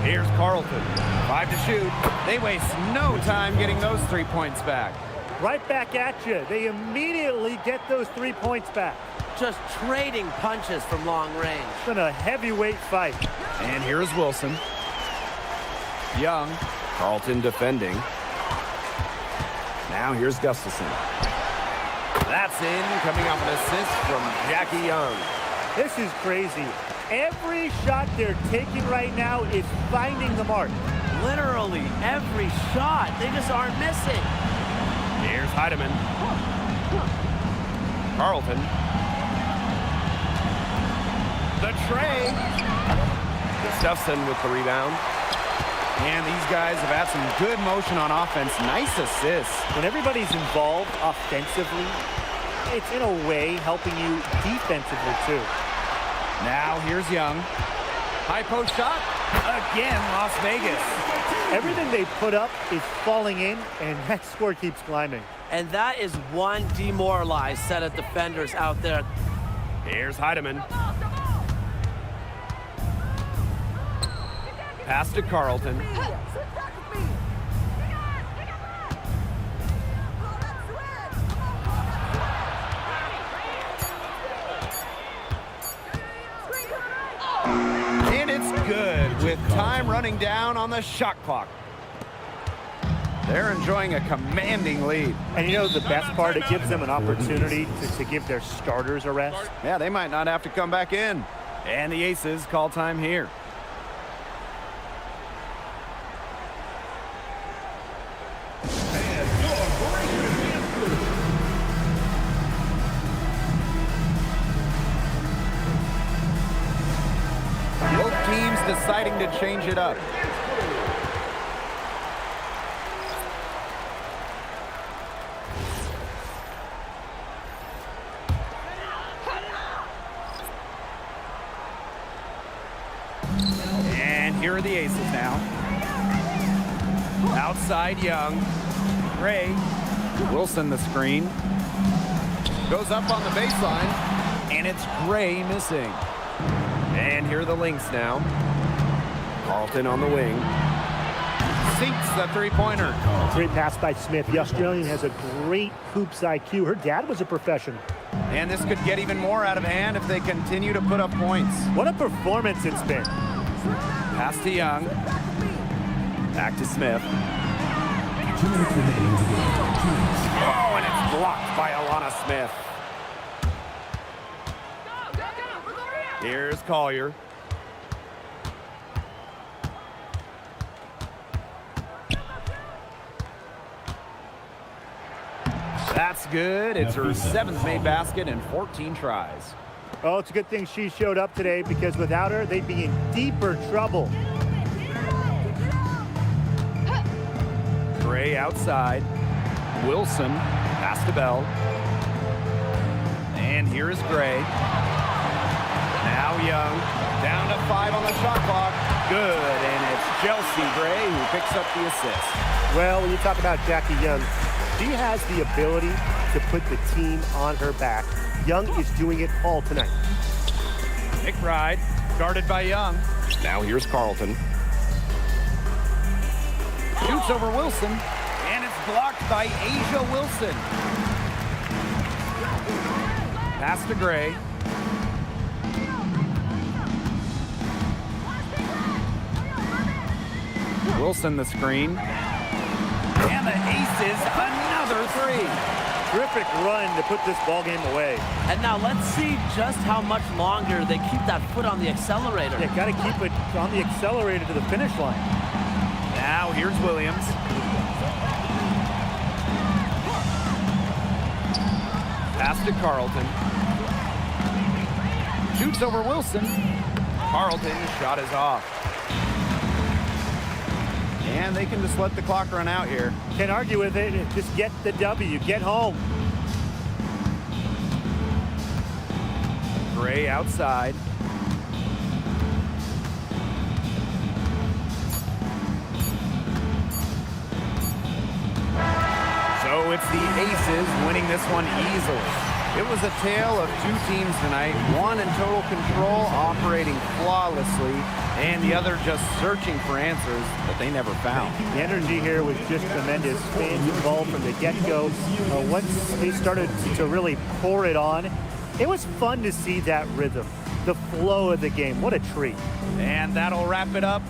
[SPEAKER 1] Here's Carlton. 5 to shoot. They waste no time getting those 3 points back.
[SPEAKER 3] Right back at you. They immediately get those 3 points back.
[SPEAKER 2] Just trading punches from long range.
[SPEAKER 3] It's been a heavyweight fight.
[SPEAKER 1] And here's Wilson. Young.
[SPEAKER 7] Carlton defending. Now here's Gustafson.
[SPEAKER 1] That's in, coming off an assist from Jackie Young.
[SPEAKER 3] This is crazy. Every shot they're taking right now is finding the mark.
[SPEAKER 2] Literally every shot. They just aren't missing.
[SPEAKER 1] Here's Heidemann. Carlton. The tray.
[SPEAKER 7] Gustafson with the rebound.
[SPEAKER 1] And these guys have had some good motion on offense. Nice assists.
[SPEAKER 3] When everybody's involved offensively, it's in a way helping you defensively too.
[SPEAKER 1] Now here's Young. High post shot. Again, Las Vegas.
[SPEAKER 3] Everything they put up is falling in, and that score keeps climbing.
[SPEAKER 2] And that is one demoralized set of defenders out there.
[SPEAKER 1] Here's Heidemann. Pass to Carlton. And it's good with time running down on the shot clock. They're enjoying a commanding lead.
[SPEAKER 3] And you know the best part? It gives them an opportunity to give their starters a rest.
[SPEAKER 1] Yeah, they might not have to come back in. And the Aces call time here. Both teams deciding to change it up. And here are the Aces now. Outside Young. Gray. Wilson the screen. Goes up on the baseline. And it's Gray missing. And here are the Lynx now.
[SPEAKER 7] Carlton on the wing.
[SPEAKER 1] Sinks the three-pointer.
[SPEAKER 3] Great pass by Smith. The Australian has a great hoops IQ. Her dad was a professional.
[SPEAKER 1] And this could get even more out of hand if they continue to put up points.
[SPEAKER 3] What a performance it's been.
[SPEAKER 1] Pass to Young. Back to Smith.
[SPEAKER 5] 2 minutes remaining in the game.
[SPEAKER 1] Oh, and it's blocked by Alana Smith. Here's Collier. That's good. It's her 7th made basket in 14 tries.
[SPEAKER 3] Oh, it's a good thing she showed up today because without her, they'd be in deeper trouble.
[SPEAKER 1] Gray outside. Wilson. Pass to Bell. And here is Gray. Now Young. Down to 5 on the shot clock. Good. And it's Chelsea Gray who picks up the assist.
[SPEAKER 3] Well, when you talk about Jackie Young, she has the ability to put the team on her back. Young is doing it all tonight.
[SPEAKER 1] McBride, guarded by Young.
[SPEAKER 7] Now here's Carlton.
[SPEAKER 1] Shoots over Wilson, and it's blocked by Asia Wilson. Pass to Gray. Wilson the screen. And the Aces, another three.
[SPEAKER 3] Terrific run to put this ball game away.
[SPEAKER 2] And now let's see just how much longer they keep that foot on the accelerator.
[SPEAKER 3] Yeah, got to keep it on the accelerator to the finish line.
[SPEAKER 1] Now here's Williams. Pass to Carlton. Shoots over Wilson. Carlton's shot is off. And they can just let the clock run out here.
[SPEAKER 3] Can't argue with it. Just get the W. Get home.
[SPEAKER 1] Gray outside. So it's the Aces winning this one easily. It was a tale of two teams tonight, one in total control, operating flawlessly, and the other just searching for answers that they never found.
[SPEAKER 3] The energy here was just tremendous. Fans involved from the get-go. Once they started to really pour it on, it was fun to see that rhythm, the flow of the game. What a treat.
[SPEAKER 1] And that'll wrap it up